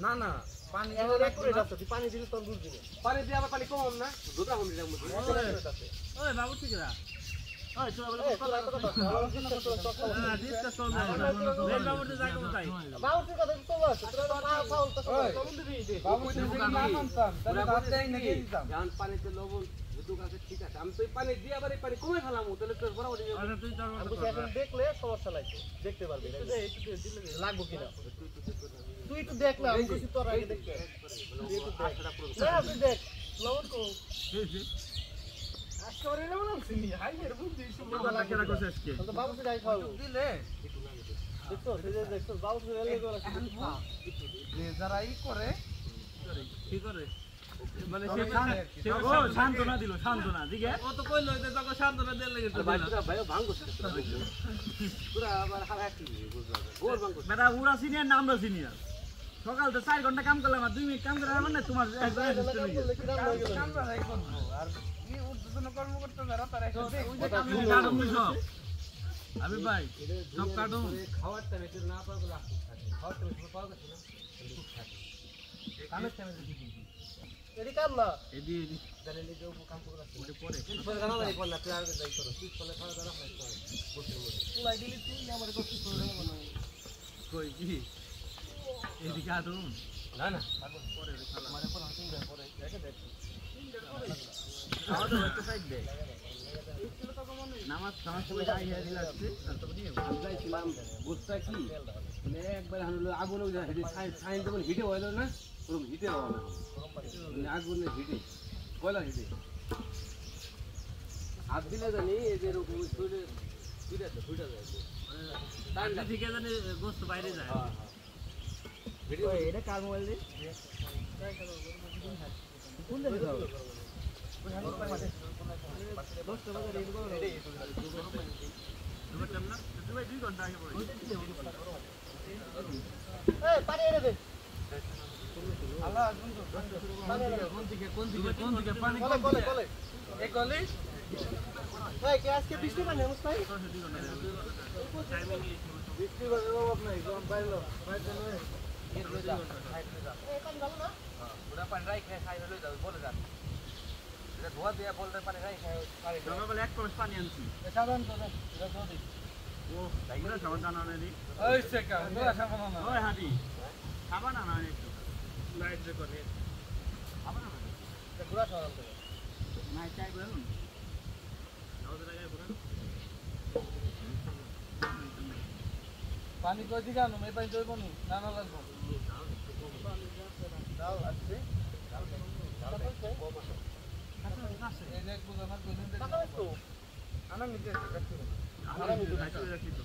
না না পানি এখন এক করে যাচ্ছে তুই পানি দিলে তোর দুধ দিবে পানি দিয়ে আবার পানি কম না দুটা হল দিলাম ওই বাবু ঠিক আছে ওই চল বলে ডিসকাস করব এই বাবুতে যাই কোন তাই বাউটি কথা তো বল তোরা না ফাউল তো কমন দিবি বাবু তুমি না মানতাম তাহলে ভাত দেই নাকি দিতাম জান পানিতে লবণ দুটো কাছে ঠিক আছে আমি তো এই পানি দিয়ে আবার এই পানি কমে ফেলাম তাহলে তো বরাবর আরে তুই চল আমি এখন দেখলে সমস্যা লাগবে দেখতে পারবি লাগবো কিনা তুই একটু দেখ না আমি কিছু তোর আগে দেখতে তুই দেখ লবণ কো আজকে লবণ আনছিনি হাই এর বুদ্ধি কথা কেরা কইছ আজকে তো বাবু যাই খাও দিলে দেখছো দেখছো বাবু এলে গেল যে যারা ই করে কি করে মানে সে ও শান্তনা দিল শান্তনা দিকে ও তো কইলো যে তোকে শান্তনা দেন লাগে তো ভাই ভাঙ্গো পুরা আবার হারাকি বুঝলা গোর ভাঙ্গো বেটা উড়া সিনিয়র নামরা সিনিয়র সকাল তো 4 ঘন্টা কাম করলাম আর 2 মিনিট কাম করে আমার না তোমার কামরা রাই করব আর কি উদ্বোধন কর্মকর্তা যারা তারা ওই যে কাম কাটুন দিছো আমি ভাই সব কাটুন খাওয়ার টাইমে যদি না পাওয়া গেলে আসতে থাকে খাওয়ার টাইমে পাওয়া গেছে না খুব থাকে কামের টাইমে যদি এডি কাম না এদি তাহলে নিজে কাম করে আসতে ওটা পরে পরে জানা নাই পড়লা তুই আগে যাই করো তুই পরে খাওয়া দাওয়া হয় বসে বসে তুই দিলি তুই আমার কষ্ট করে না কই কি এদি কাটুন না না পরে মানে পরে তিনটা পরে দেখে দেখ খাওয়া দাওয়া একটু সাইড দে নামাজ নামাজ পড়ে যাই হে দিলাছে আমি যাইছিলাম বুঝতা কি মানে একবার হানলো আগুন হেডে সাইন যখন হিটে হইলো না ওরকম হিটে হওয়া না মানে আগুনে হিটে কয়লা হিটে হাত দিলে জানি এই যে এরকম শরীরে ফুটা যায় টান্ডা ঠিক আছে জানি গোস্ত বাইরে যায় ভিডিও এটা কার মোবাইল দি কোন দিকে যাও দুই ঘন্টা আগে পড়ে এই পানি এনে দে আল্লাহ বন্ধু কোন দিকে পানি কলে কলে কলে এই গলি এই কে আজকে বৃষ্টি পানি মুস্তাই বৃষ্টি পানি অভাব নাই গরম পাইলো পাইতে নয় এই পানি ভালো না পুরা পানি রাই খাই খাই লই যাও বলে যান এটা ধোয়া দিয়া বলতে পানি রাই খাই পানি সকালবেলা এক কলস পানি আনছি সাধারণ তো এটা ধোয়া দিই ও পুরো সাবান দানা নেই ওই সেকা পুরা সাবান না ওই হাঁটি সাবান আনা একটু লাইট যে করে এটা পুরা সরাম তো নাই চাই বলুন আমাদের আগে বলুন পানি কই দিগা নো মে পানি দইব নি না না লাগবো দাও আসছে এই দেখ বুঝা না কইছেন টাকা তো আনা নিতে আমরা রাখি তো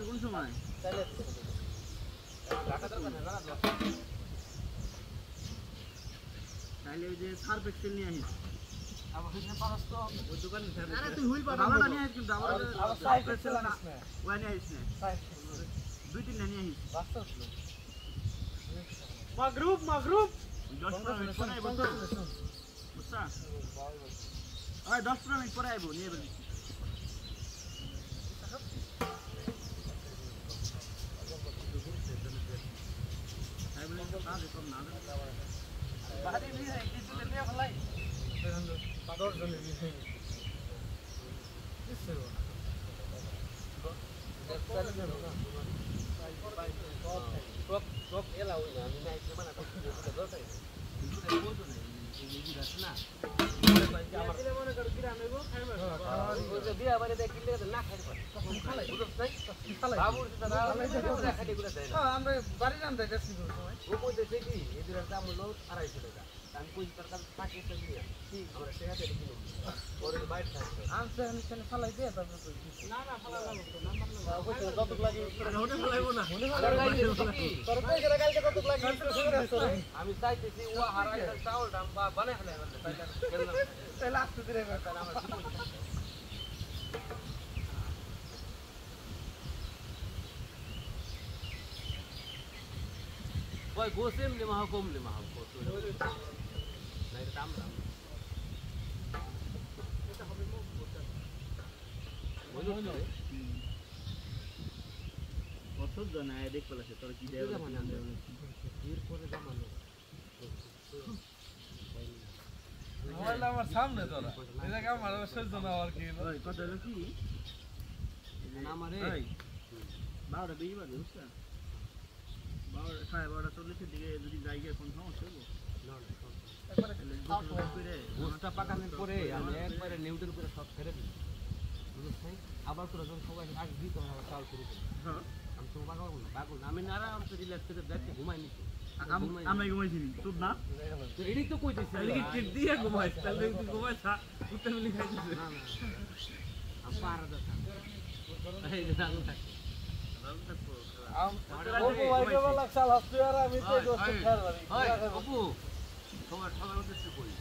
কোন সময় তাহলে ওই যে সার্ফ এক্সেল নিয়ে আসিস তুই হুইল ভালোটা নিয়ে আসিস কিন্তু আবার সার্ফ এক্সেল না ওই নিয়ে আসিস না 2-3 নিয়ে আসিস মাগরুব 10 মিনিট পরে আইবো তো বুঝছা ওই 10 মিনিট পরে আইবো নিয়ে বলি আই বলি তো না দেখো না বাড়ি নিয়ে কিছু নিয়ে ফলাই 10 জন নিয়ে টপ এলা ওই না আমি নাই মানে তো দরকার কিন্তু এই বলতো না এই যে আছে না আমার দিলে মনে কর কিরা নেবো খাইবা ওই যে বিয়া বাড়ি দেখি কিনলে না খাইতে পারে তখন খালাই বুঝছ নাই খালাই বাবুর দাদা আমরা খাইতে গুলো দেয় না আমরা বাড়ি যান দেয় বেশি সময় ও কই দেছে কি এদের দাম হলো 250 টাকা আমি কই তার কাছে 5 টাকা দিয়ে ঠিক আমরা টাকা দিয়ে কিনো পরে বাইরে থাকে আনছে আমি খালি ফালাই দে তারপর কই না না ফালা লাগবে তো নাম্বার না ওই যত লাগে হোটেল ফালাইবো না তোর কই করে কালকে কত লাগে আমি চাইতেছি ও হারাই চাউল দাম বানাই ফেলে তাহলে আসতে দিরে তাহলে আমার জীবন ওই গোসেম লে মাহ কম লে মাহ কত নাই দাম দাম এটা হবে মুখ করতে বলো বছর জানায় দেখ পেলাছে তোর কি দেয় মানে আমরা এর পরে জামানো মোবাইল আমার সামনে তোরা এটা কি আমার সহ্য না আর কি ওই কত হলো কি আমারে ওই 12টা বেজে বাজে বুঝছেন 12টা 40 দিকে যদি যাই গিয়ে কোন সমস্যা হলো গোসটা পাকানোর পরে আমি একবারে নিউটন করে সব ছেড়ে দিই বুঝছেন আবার তোরা যখন সবাই আগে দিতে হবে চাল শুরু করি হ্যাঁ আমি তো পাগল না আমি আরামসে রিল্যাক্স করে দেখতে ঘুমাই নিচ্ছি আমি ঘুমাইছি তুই না তো এটাই তো কইতেছি তাহলে কি টিপ দিয়ে ঘুমাইছ তাহলে তুই ঘুমাইছ কুত্তা মিলি খাইছিস না না আমি পারা দা এই যে রাগ থাকে অপু তোমার সবার উদ্দেশ্যে করি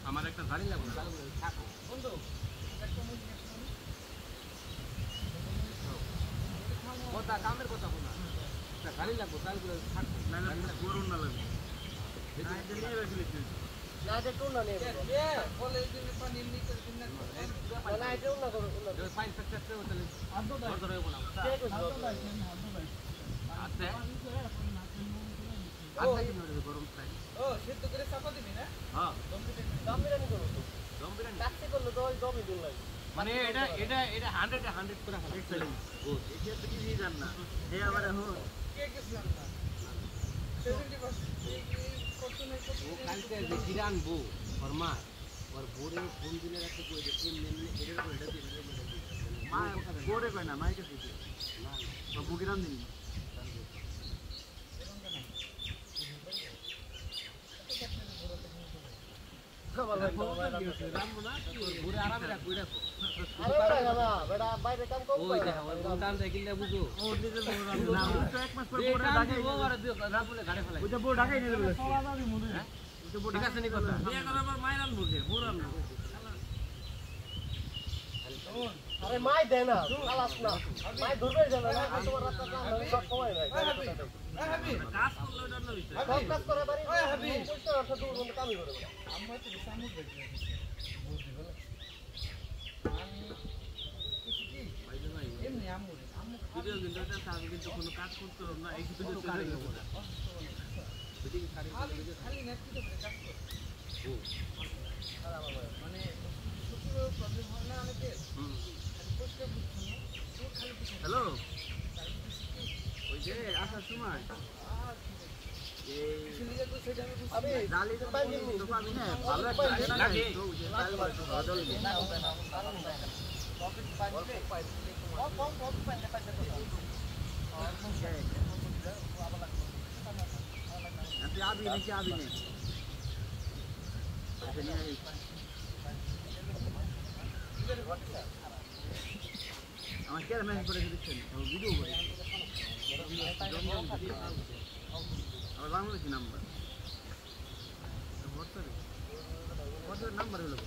আমার একটা গাড়ি লাগবে থাকো বন্ধু কথা কামের কথা শোনা একটা গাড়ি লাগবে তাহলে থাকো না না গরম না লাগবে না এটা নিয়ে রাখলি তুই না যে কোন না নেবে বলে দিলে পানি নিতে দিন না না এটাও না করো ফাইন সাকসেস হবে তাহলে আদো ধরে হবে না ঠিক আছে আচ্ছা কি নড়ে গরম চাই ও সেদ্ধ করে চাপা দিবি না হ্যাঁ দম বিরিয়ানি করব তো দম বিরিয়ানি কাটতে করলে তো ওই দমই দিন লাগে মানে এটা 100 করে হবে এক্সেলেন্ট ও এটা তো কি জান না হে আবার হো কে গেছিলাম না 70% কত নাই কত ও কালকে যে কিরান বউ ফরমা और बोरे फोन दिले রাখতে কই যে তিন দিন এর করে এটা দিয়ে মা গোরে কই না মাইকে দিতে না তো বুগিরাম দিন बोरे आराम রাখ কই রাখো আরে বড় না বেটা বাইরে কাম করব ওই দেখো ওই দোকান থেকে কিনলে বুঝো ও নিজে বড় না তো এক মাস পর এই বড় কাম ঢাকাই ও আর রাপুলে গাড়ি ফেলাই ওই যে বড় ঢাকাই নিয়ে দিল ঠিক আছে নি কথা বিয়ে করার পর মাইরান বুঝে বড়ান না আরে মাই দেয় না খালাস না মাই ধরবে জানা না তোমার রাস্তা না সব সময় নাই কাজ করলে ওটা না হইছে সব কাজ করে বাড়ি পয়সা রাখা দূর মধ্যে কামই করে আমরা তো সামনে দেখি এমনি আম্মু ভিডিও কিন্তু আমি কিন্তু কোনো কাজ করতে হবে না এই কিছু খালি খালি নেট থেকে কাজ করতে মানে প্রবলেম হয় না অনেকের হ্যালো ওই যে আসার সময় আমি ডালি তো পাইনি তো পাবি না ভালো একটা লাগে তো যে ডাল বদল না প্রফিট পাইবে কম পাইতে তুই আবি নাকি আবি নেই আমার কে মেসেজ করে দিচ্ছেন ভিডিও করে আমার বাংলাদেশি নাম্বার হোয়াটসঅ্যাপ নাম্বার হলো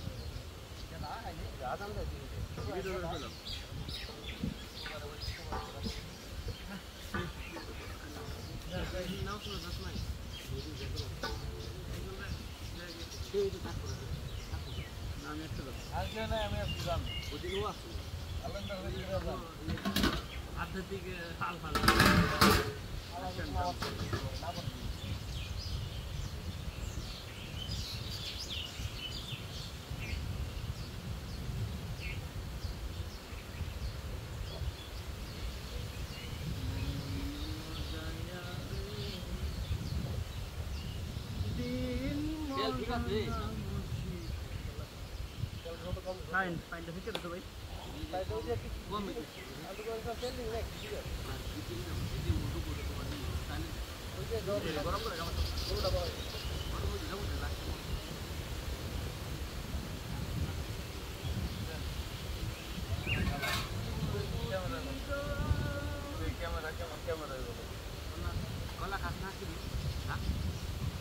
আধ্যাত্মিক হাল ফাল ফাইন ফাইনটা থেকে তো ভাই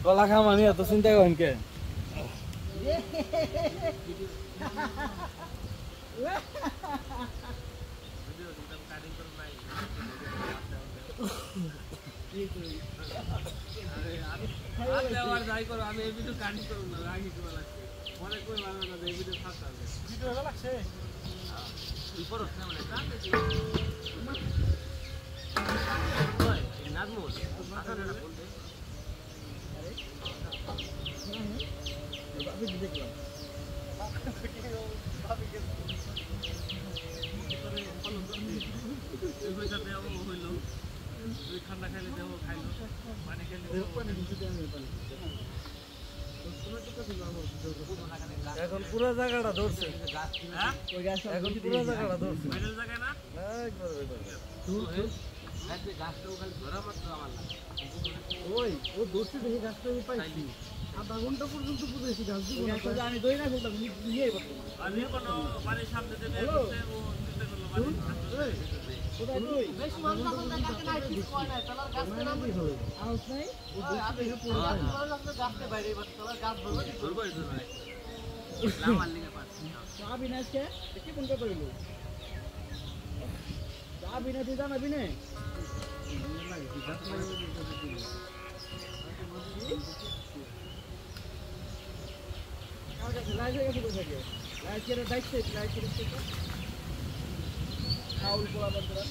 গলা খামানি এত চিন্তা করেন কে যাই করো আমি এই ভিডিও কাটিং করব না রাগি করে লাগছে মনে কই ভালো না এই ভিডিও ফাঁসা হবে ভিডিও ভালো লাগছে উপরও সামনে কাটে ওই নাজমুল আসলে না বলতে আরে বাবু দেখলাম ঠান্ডা খাইলে দেবো খাইলো পানি খাইলে এখন পুরো জায়গাটা ধরছে এখন পুরো জায়গাটা ধরছে জায়গায় না ওই ও ধরছে দেখে গাছটা আমি পাইছি আধা ঘন্টা পর্যন্ত পুজোছি গাছ দিব আমি দই না ফেলতাম নিয়ে আমি কোনো বাড়ির সামনে থেকে ও চিন্তা করলো কোথায় তুই বেশ মানুষ যখন গাছকে নাই ঠিক করে না তাহলে গাছকে নাম আউস নাই ও ধরছে দেখে পুরো গাছকে বাইরে এবার তাহলে গাছ ধরবে চা বিনা আজকে কি ফোন করতে হইলো চা বিনা তুই জানাবি না লাইট হয়ে গেছে কোথায় লাইট ছেড়ে দেখছে লাইট ছেড়ে খাউল পোলা বন্ধুরা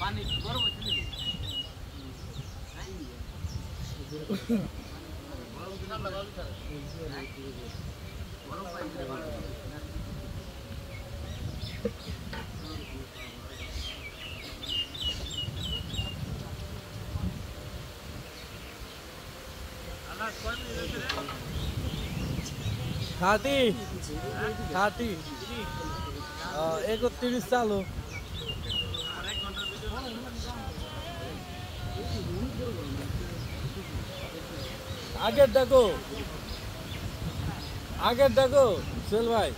পানি গরম হচ্ছে खाटी 31 चालू আগের দেখো সোহেল ভাই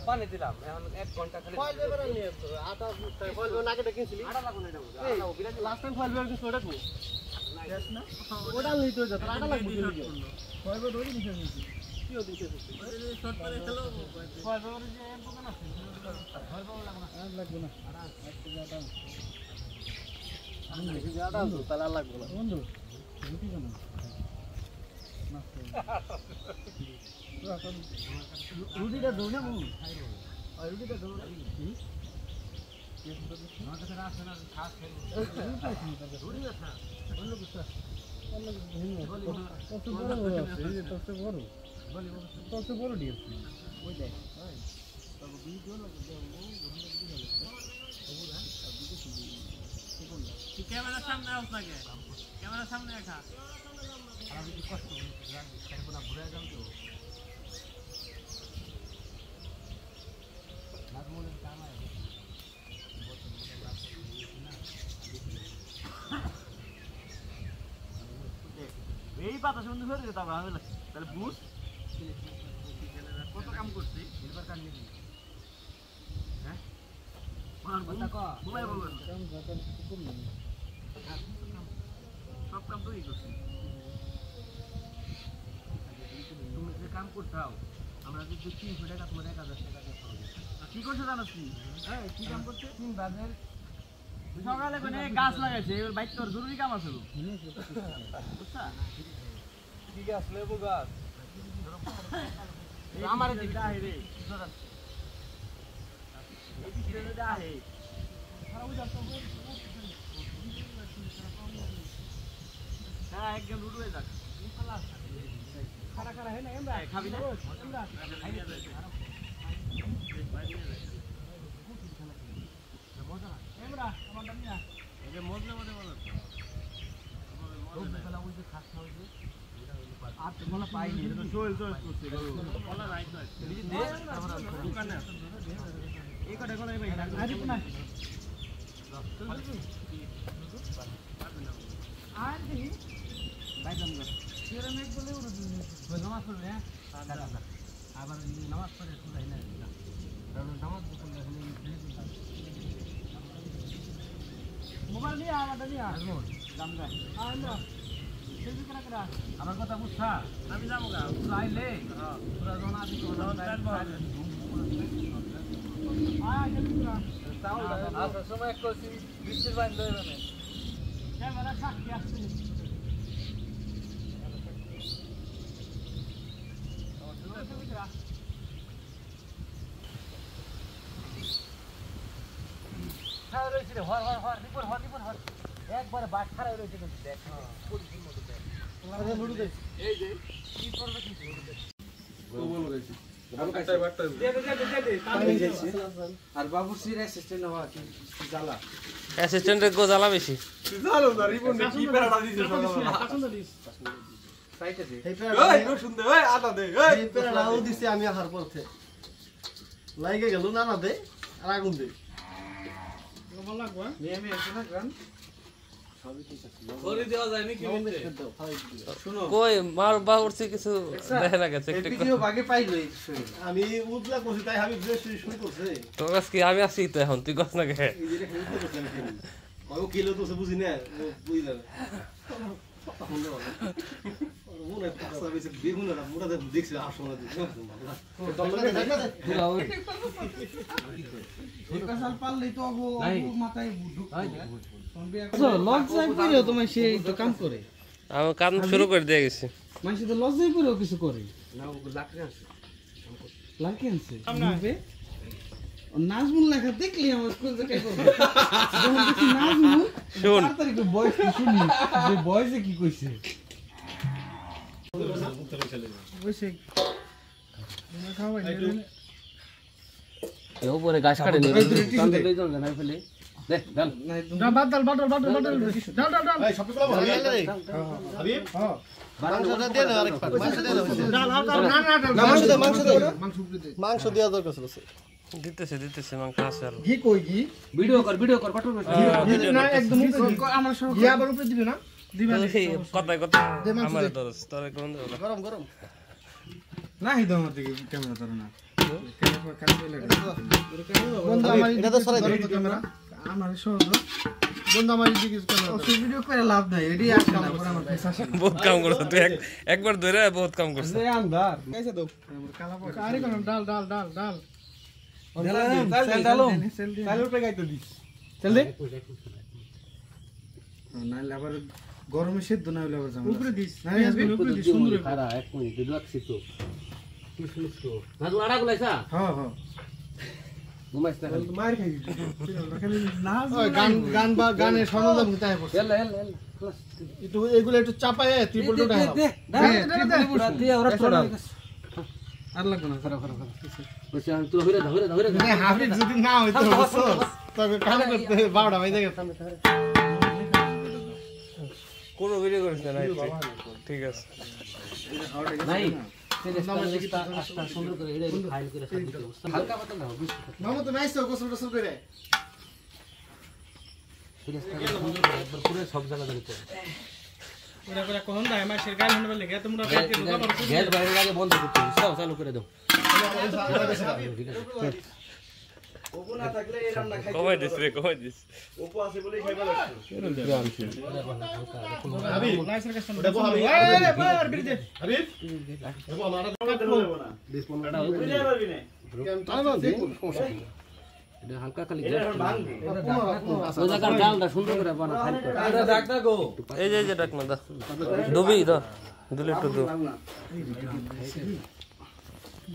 পানি দিলাম এখন 1 ঘন্টা খালি রুটিটা দৌ না রুটিটা দৌ ক্যামেরার সামনে আস না কে ক্যামেরার সামনে রাখা ঘুরে যাও তো নাজমুলের কামায় পাতা সুন্দর হয়ে যেত আমি লাগছে তাহলে বুঝ কত কাম করছি এবার কান নিবি হ্যাঁ মার কথা কো ঘুমাই বলবো সব কাম তুই করছিস তুমি যে কাম করছাও আমরা যদি 300 টাকা তোমার 1000 টাকা কি করছ জানোস কি এই কি কাম করছে 3 বাজের সকালে কোনে গাছ লাগাইছে এর বাইক তোর জরুরি কাম আছে বুঝছা কি গাছ লেবু গাছ আমারে দিবি দা রে এই দিকে দা হে হ্যাঁ একদম রুড হয়ে যাক খাড়া খাড়া হে না এমরা খাবি না এমরা খাইয়া দে মজা এমরা আমার দাম না এই মজা মজা মজা ওই ওই যে খাস খাও যে আর তো মনে পাইনি এটা তো সোল সোল করছে বলা রাইট নয় এই যে দে দোকানে এই কটা কোলাই ভাই আরে না আর দেখি ভাই দম কর তেরে মেক বলে ওর নামাজ পড়বে হ্যাঁ আবার নামাজ পড়ে শুনাই না নামাজ পড়লে মোবাইল নিয়ে আমাদের নিয়ে দাম দা আমরা সেলফি করা করা আমার কথা বুঝছা আমি যাবো গা পুরো আইলে পুরো জন আদি কোন সেলফি করা তাও আচ্ছা সময় এক করছি বৃষ্টির পানি দেবে না ক্যামেরা সাক্ষী আসছে খাওয়া রয়েছে হর হর হর রিপোর্ট হর রিপোর্ট হর একবারে বাট খারাপ রয়েছে কিন্তু দেখ পরিচিত মতো দেখ আরে লুডু দেখ এই যে কি করবে কিছু ও বল রয়েছে আর বাবুসির অ্যাসিস্ট্যান্ট হওয়া কি জ্বালা অ্যাসিস্ট্যান্টের গো জ্বালা বেশি জানো না রিপন কি পেরাটা দিছে সকালে সাইটে দে এই নো শুনতে এই আদা দে এই পেরাও দিছে আমি আহার পথে লাগে গেল না না দে আর আগুন দে ভালো লাগবে নিয়মে আছে না গান সবই ঠিক আছে করে দেওয়া যায় নাকি শুনো কই মার বা উঠছে কিছু দেখে না গেছে এই ভিডিও ভাগে পাইলো এই আমি উজলা করছি তাই আমি শুরু করছে তোর কাছে কি আমি আছি তো এখন তুই কস না কে এই যে শুরু করছে আমি কিলো তো বুঝি না বুঝি না মনে পাসা বেশি বেগুন না মোটা দেখছি আসলে কাসাল পারলেই তো আগো মাথায় লজ্জায় পড়েও তোমার সে তো কাম করে আমি কাম শুরু করে দিয়ে গেছি মানুষ তো লজ্জায় পড়েও কিছু করে না ও লাকড়ি আছে লাকি আনছে নাজমুল লেখা দেখলি আমার কোন জায়গায় করবে যখন দেখি নাজমুল শোন তাড়াতাড়ি করে বয়স শুনি যে বয়সে কি কইছে বয়সে খাওয়াই কেউ পরে গাছ কাটে নিয়ে কান্দে লই যাও না ফেলে দে ডাল এই সব কিছু ভালো লাগে হাবিব হ্যাঁ মাংসটা দে না আরেক পাট মাংস দে না মাংস দেওয়া দরকার ছিল দিতেছে মাংস আছে আর ঘি কই ঘি ভিডিও কর পাঠো না একদম আমার সব ঘি আবার উপরে দিবে না দিবে কথায় কথা আমার দরস তোরে কোন গরম গরম না হি দাও আমার দিকে ক্যামেরা ধরো না বন্ধু আমার এটা তো সরাই দে ক্যামেরা আমার সহজ বন্ধু আমার দিকে ক্যামেরা ও ভিডিও করে লাভ নাই এডি আসে না পরে আমার ফেস আসে বহুত কাম করছ তুই একবার ধরে বহুত কাম করছ যে আন্দার कैसे दो काला पड़ कारे कोन डाल डालो चालू पे गाइतो दिस चल दे না আবার গরমে সিদ্ধ না হলে আবার জামা উপরে দিস না উপরে দিস সুন্দর খারা এক মিনিট লাগছি তো কি শুনছ তো না তো আড়া গুলাইছা হ্যাঁ হ্যাঁ ঘুমাইছ না মার খাই না গান বা গানের সরঞ্জাম নিতে হয় পড়ছে এল একটু এগুলো একটু চাপায় ত্রিপল টোটা দে ওরা চড়া আর লাগবে না খরা বসে আমি তো হইরা ধরে হাফিজ যদি না হইতো তবে কাম করতে 12টা বাজে গেছে কোন ভিডিও করিস না ঠিক আছে নাই আস্তা সুন্দর করে এড়ে ফাইল করে সব দিতে হালকা পাতলা দাও মামা তো নাইছো গোসল টোসল করে সুন্দর করে একবার পুরো সব জায়গা ধরে ওরা করে কোন দায় মাসের গাল হনবে লেগে তোমরা ব্যাটকে ঢোকা পড়ো গ্যাস বাইরে আগে বন্ধ করতে হবে চালু করে দাও ওপো না থাকলে এই রান্না খাইতে কমাই দিস রে কমাই দিস ওপো আছে বলেই খাইবা লাগছে লাইসের কাছে ওটা বহাবি এই পার বিরদে হাবিব ওপো আমারা কাটতে দেব না 10-15টা বুঝে পারবি না এটা হালকা খালি এটা ভাঙবি ওই জায়গার ডালটা সুন্দর করে বানা খালি করে এটা ডাক দাও এই যে ডাক না দা ডুবি দা দুলে একটু দু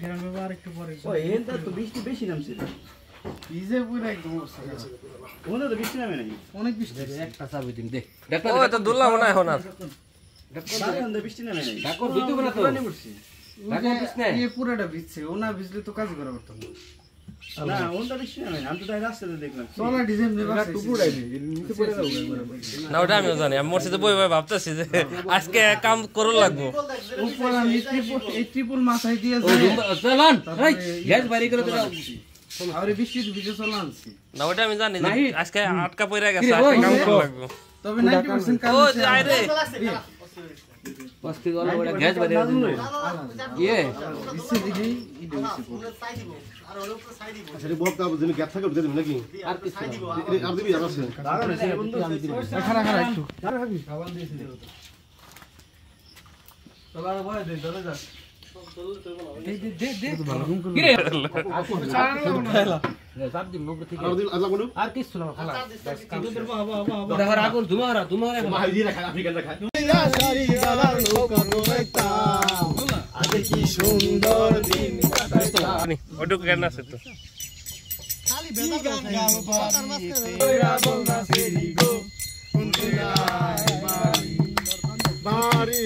গ্রাম ব্যবহার একটু পরে ও এনটা তো বৃষ্টি বেশি নামছে ভিজে পুরো একদম অবস্থা ওনে তো বৃষ্টি নামে নাকি অনেক বৃষ্টি একটা চাবি দিন দে ও এটা দুললাম না এখন আর বাগানে বৃষ্টি নামে নাকি ডাকো দিতে না তো ডাকো দিস না এই পুরোটা ভিজছে ও না ভিজলে তো কাজ করা করতাম না ওনটা বৃষ্টি নামে আমি তো তাই রাস্তাতে দেখলাম সোনা ডিজাইন নেবা টুকুড়াই নিচে পড়ে যাও না ওটা আমিও জানি আমি মসজিদে বই বই ভাবতেছি যে আজকে কাম করুন লাগবো উপর আমি ট্রিপল মাথায় দিয়ে ও চলন এই গ্যাস বাইরে করে দাও আরে বৃষ্টি ভিজে চলে আনছি না ওটা আমি জানি যে আজকে আটকা পড়ে গেছে কিরে, আজকে ওই, কাম ওই, করুন লাগবো তবে 90% কাজ ও যাই রে পস্তি গলা ওটা গ্যাস বাইরে দিন ইয়ে ভিজছে দেখি ইডে আচ্ছা বহুত কাজ দিন গ্যাপ থাকে বুঝে দিবি নাকি আর কিছু আর দিবি আর আছে খারা খারা একটু কিরে চাপ দিন মুখ থেকে আর দিন আল্লাহ বলু আর কিছু না খালা ওটা আগুন ধুমারা মাই দি রাখা আফ্রিকান রাখা আগে কি সুন্দর দিন ওটুকু কেন আছে তো বাড়ি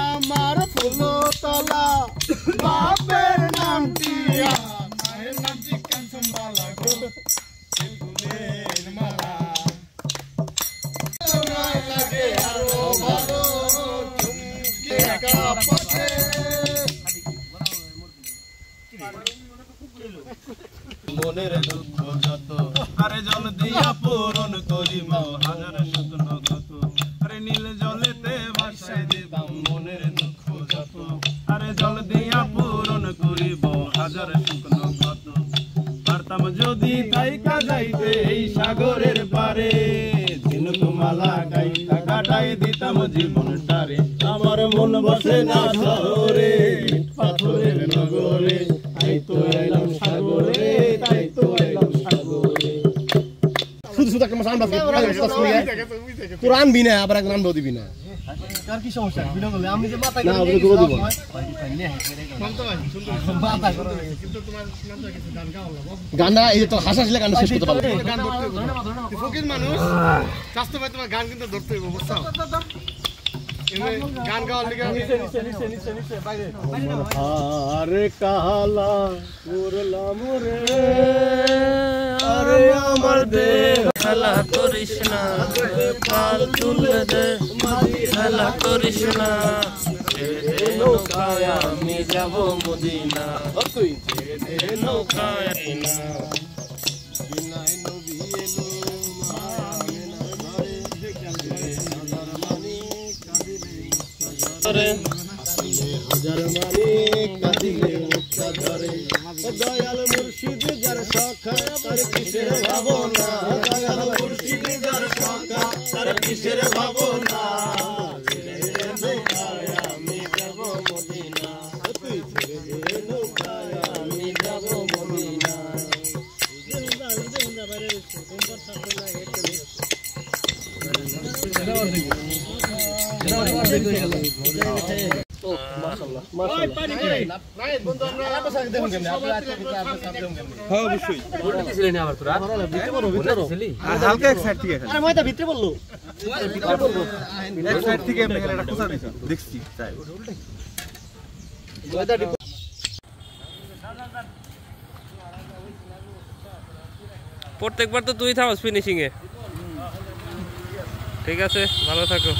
আমার ফুলতলা বাপের নামটি মায়ের নামটি কাঞ্চনমালা গো ফুলের মালা লাগে আরো ভালো চুমকে কাপড়ে মনের দুঃখ যত আরে জল দিয়া পূরণ করি মাও হাজার শুকনো কত আরে নীল জলেতে ভাসাই দিবাম মনের দুঃখ যত আরে জল দিয়া পূরণ করিব হাজার শুকনো কত পারতাম যদি থাইকা যাইতে এই সাগরের পারে ঝিনুকমালা গাইতা কাটাই দিতাম জীবনটারে আমার মন বসে না শহরে পাথরের নগরে তাই তো এলাম সাগরে তাই তো এলাম সাগরে শুধু শুধু একটা মাছ আনবা তোর আনবি না আবার একজন আনবো দিবি না কার কি সমস্যা ভিডিও করলে আমি যে মাথা না ওগুলো করে দিব গান এই তো হাসাছিলা গান শেষ করতে পারবো গান ধরতে হবে ফকির মানুষ স্বাস্থ্য ভাই তোমার গান কিন্তু ধরতে হবে বুঝছো গান গাওয়ার লিগে নিচে বাইরে আরে কালা করলাম রে আরে আমার দেহ খেলা করিস না পাল তুলে দে খেলা করিস না নৌকায় আমি যাব মদিনা তুই নৌকায় বিনাই নবী এলো মায়ামিনার ঘরে হাজার মানিক কাঁদিলে মুক্তা ধরে দয়াল মুর্শিদ যার সখা তার কিসের ভাবনা দয়াল মুর্শিদ যার সখা তার কিসের ভাবনা আমি যাব মদিনা তুই ছেড়ে দে নৌকায় আমি যাব মদিনা হালকা এক সাইড থেকে আরে ময়দা ভিতরে বললো এক সাইড থেকে আপনি এটা কোথা দিছেন দেখছি তাই প্রত্যেকবার তো তুই থাকস ফিনিশিং এ ঠিক আছে ভালো থাকো